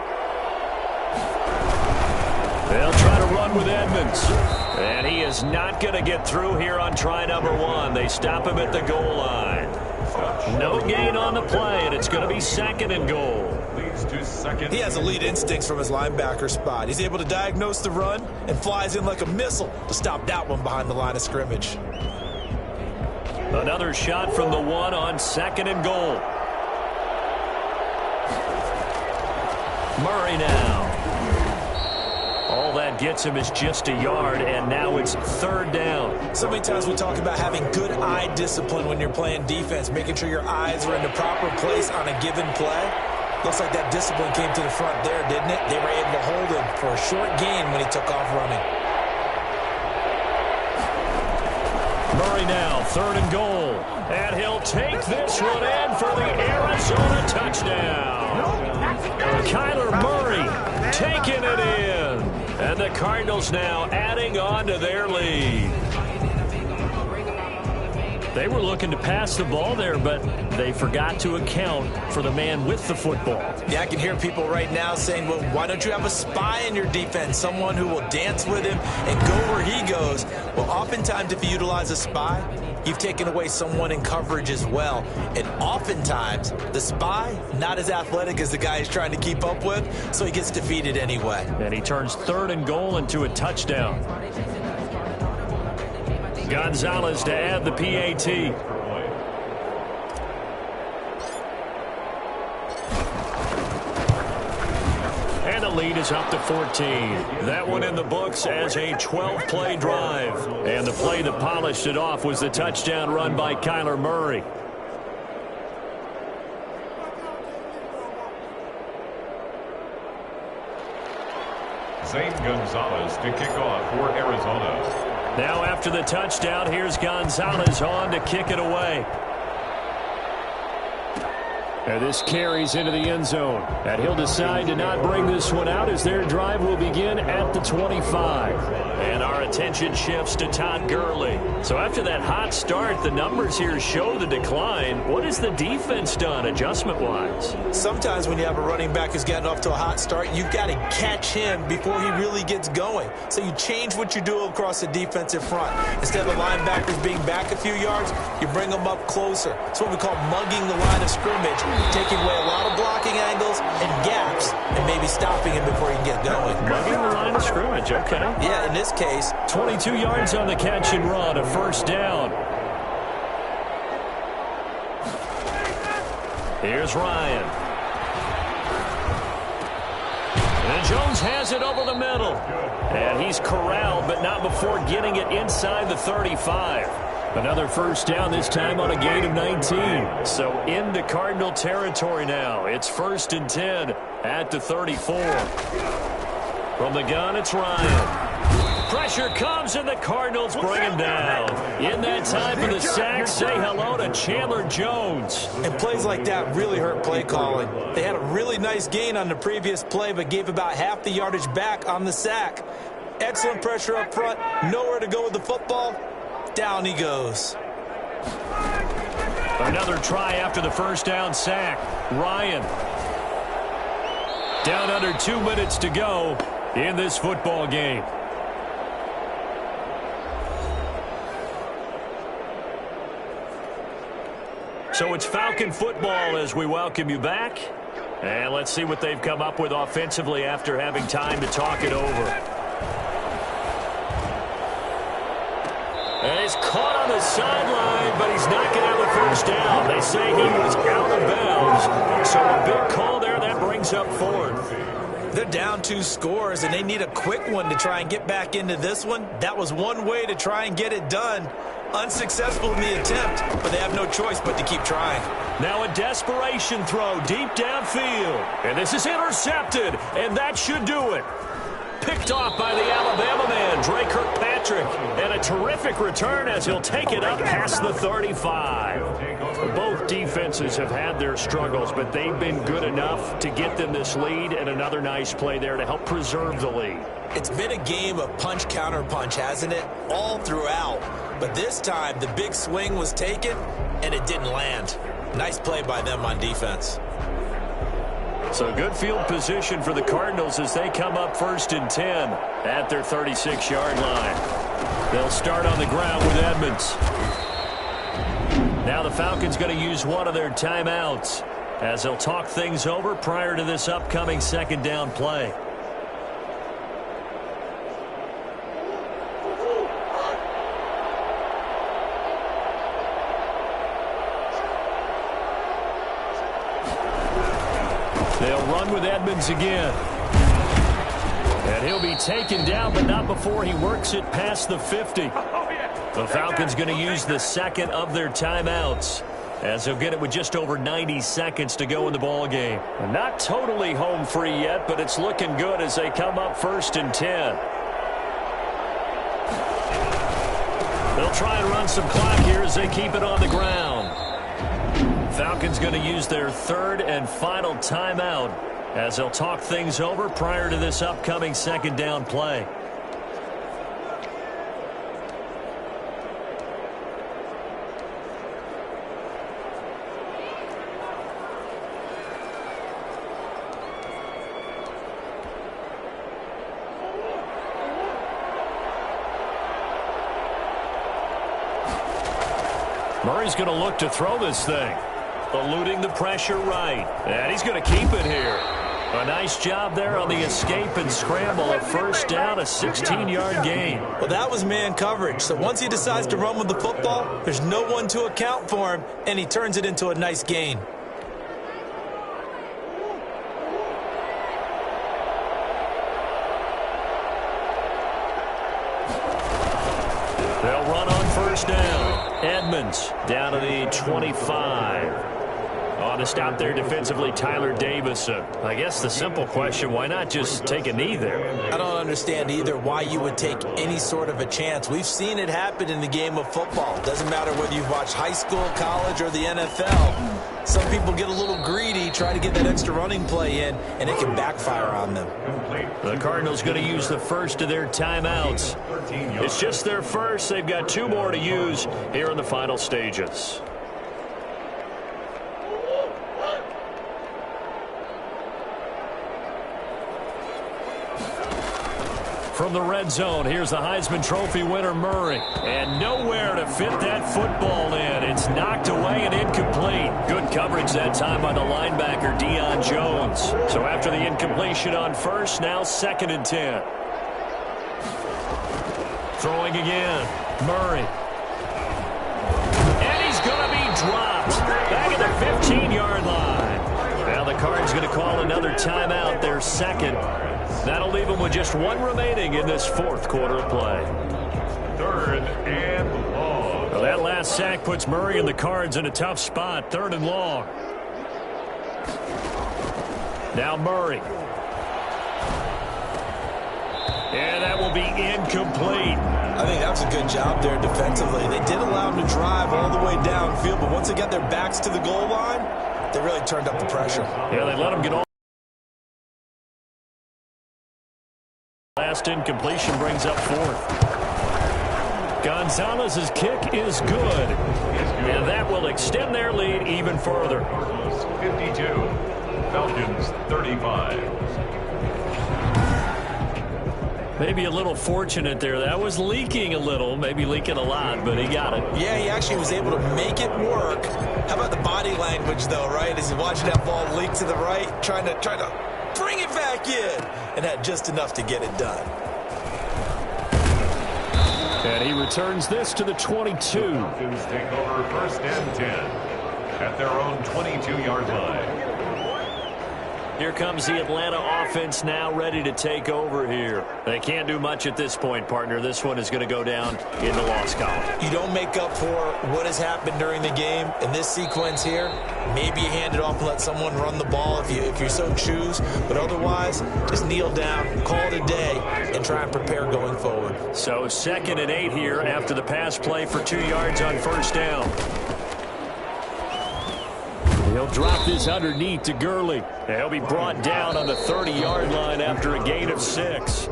They'll try to run with Edmonds. And he is not going to get through here on try number 1. They stop him at the goal line. No gain on the play, and it's going to be 2nd and goal. He has elite instincts from his linebacker spot. He's able to diagnose the run and flies in like a missile to stop that one behind the line of scrimmage. Another shot from the 1 on 2nd and goal. Murray now. All that gets him is just a yard, and now it's 3rd down. So many times we talk about having good eye discipline when you're playing defense, making sure your eyes are in the proper place on a given play. Looks like that discipline came to the front there, didn't it? They were able to hold him for a short gain when he took off running. Murray now, 3rd and goal. And he'll take this one in for the Arizona touchdown. Kyler Murray taking it in. And the Cardinals now adding on to their lead. They were looking to pass the ball there, but they forgot to account for the man with the football. Yeah, I can hear people right now saying, well, why don't you have a spy in your defense, someone who will dance with him and go where he goes? Well, oftentimes if you utilize a spy, you've taken away someone in coverage as well. And oftentimes, the spy, not as athletic as the guy he's trying to keep up with, so he gets defeated anyway. And he turns 3rd and goal into a touchdown. Gonzalez to add the PAT. And the lead is up to 14. That one in the books as a 12-play drive. And the play that polished it off was the touchdown run by Kyler Murray. Zane Gonzalez to kick off for Arizona. Now after the touchdown, here's Gonzalez on to kick it away. And this carries into the end zone. And he'll decide to not bring this one out as their drive will begin at the 25. And our attention shifts to Todd Gurley. So after that hot start, the numbers here show the decline. What has the defense done adjustment-wise? Sometimes when you have a running back who's getting off to a hot start, you've got to catch him before he really gets going. So you change what you do across the defensive front. Instead of the linebackers being back a few yards, you bring them up closer. It's what we call mugging the line of scrimmage, taking away a lot of blocking angles and gaps and maybe stopping him before he can get going. Mugging the line of scrimmage, okay. Yeah, in this case. 22 yards on the catch and run, a 1st down. Here's Ryan. And Jones has it over the middle. And he's corralled, but not before getting it inside the 35. Another 1st down, this time on a gain of 19. So into Cardinal territory now. It's 1st and 10 at the 34. From the gun, it's Ryan. Pressure comes, and the Cardinals bring him down. In that time for the sack, say hello to Chandler Jones. And plays like that really hurt play calling. They had a really nice gain on the previous play, but gave about half the yardage back on the sack. Excellent pressure up front. Nowhere to go with the football. Down he goes. Another try after the 1st down sack. Ryan. Down under 2 minutes to go in this football game. So it's Falcon football as we welcome you back. And let's see what they've come up with offensively after having time to talk it over. And he's caught on the sideline, but he's not going to have a first down. They say he was out of bounds. So a big call there. That brings up fourth. They're down 2 scores, and they need a quick one to try and get back into this one. That was one way to try and get it done. Unsuccessful in the attempt, but they have no choice but to keep trying. Now a desperation throw deep downfield. And this is intercepted, and that should do it. Picked off by the Alabama man, Dre Kirkpatrick. And a terrific return as he'll take it up past the 35. Both defenses have had their struggles, but they've been good enough to get them this lead, and another nice play there to help preserve the lead. It's been a game of punch, counter punch, hasn't it? All throughout. But this time, the big swing was taken, and it didn't land. Nice play by them on defense. So good field position for the Cardinals as they come up 1st and 10 at their 36-yard line. They'll start on the ground with Edmonds. Now the Falcons going to use one of their timeouts as they'll talk things over prior to this upcoming 2nd down play. They'll run with Edmonds again. And he'll be taken down, but not before he works it past the 50. The Falcons going to use the 2nd of their timeouts as they'll get it with just over 90 seconds to go in the ball game. Not totally home free yet, but it's looking good as they come up 1st and 10. They'll try and run some clock here as they keep it on the ground. Falcons going to use their 3rd and final timeout as they'll talk things over prior to this upcoming 2nd down play. Murray's going to look to throw this thing. Eluding the pressure right. And he's going to keep it here. A nice job there on the escape and scramble. A first down, a 16-yard gain. Well, that was man coverage. So once he decides to run with the football, there's no one to account for him, and he turns it into a nice gain. They'll run on first down. Edmonds down to the 25. On the stop there defensively, Tyler Davis. I guess the simple question, why not just take a knee there? I don't understand either why you would take any sort of a chance. We've seen it happen in the game of football. Doesn't matter whether you've watched high school, college, or the NFL. Some people get a little greedy, try to get that extra running play in, and it can backfire on them. The Cardinals going to use the 1st of their timeouts. It's just their 1st. They've got 2 more to use here in the final stages. From the red zone, here's the Heisman Trophy winner, Murray. And nowhere to fit that football in. It's knocked away and incomplete. Good coverage that time by the linebacker, Deion Jones. So after the incompletion on 1st, now 2nd and 10. Throwing again, Murray. And he's going to be dropped. Back at the 15-yard line. Now the Cards going to call another timeout, their 2nd. That'll leave them with just 1 remaining in this 4th quarter of play. 3rd and long. Well, that last sack puts Murray and the Cards in a tough spot. 3rd and long. Now Murray. And that will be incomplete. I think that was a good job there defensively. They did allow them to drive all the way downfield, but once they got their backs to the goal line, they really turned up the pressure. Yeah, they let them get all. Last incompletion brings up 4th. Gonzalez's kick is good. And that will extend their lead even further. 52, Falcons 35. Maybe a little fortunate there. That was leaking a little, maybe leaking a lot, but he got it. Yeah, he actually was able to make it work. How about the body language, though, right? As he's watching that ball leak to the right, trying to bring it back in, and had just enough to get it done. And he returns this to the 22. Falcons take over 1st and 10 at their own 22-yard line. Here comes the Atlanta offense now ready to take over here. They can't do much at this point, partner. This one is going to go down in the loss column. You don't make up for what has happened during the game. In this sequence here, maybe you hand it off and let someone run the ball if you so choose. But otherwise, just kneel down, call it a day, and try and prepare going forward. So 2nd and 8 here after the pass play for 2 yards on 1st down. He'll drop this underneath to Gurley. He'll be brought down on the 30-yard line after a gain of 6.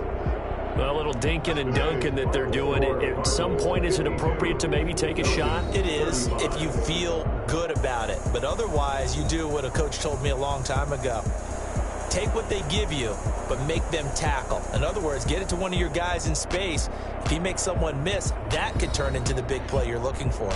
Well, a little dinking and dunking that they're doing. At some point, is it appropriate to maybe take a shot? It is if you feel good about it. But otherwise, you do what a coach told me a long time ago. Take what they give you, but make them tackle. In other words, get it to one of your guys in space. If he makes someone miss, that could turn into the big play you're looking for.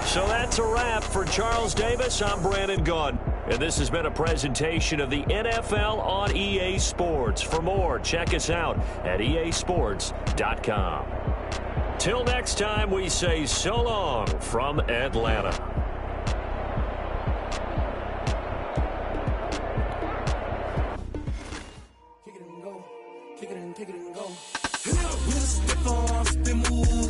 So that's a wrap for Charles Davis. I'm Brandon Gunn. And this has been a presentation of the NFL on EA Sports. For more, check us out at easports.com. Till next time, we say so long from Atlanta. Kick it and go. Kick it and go. With a stiff arm, spin move.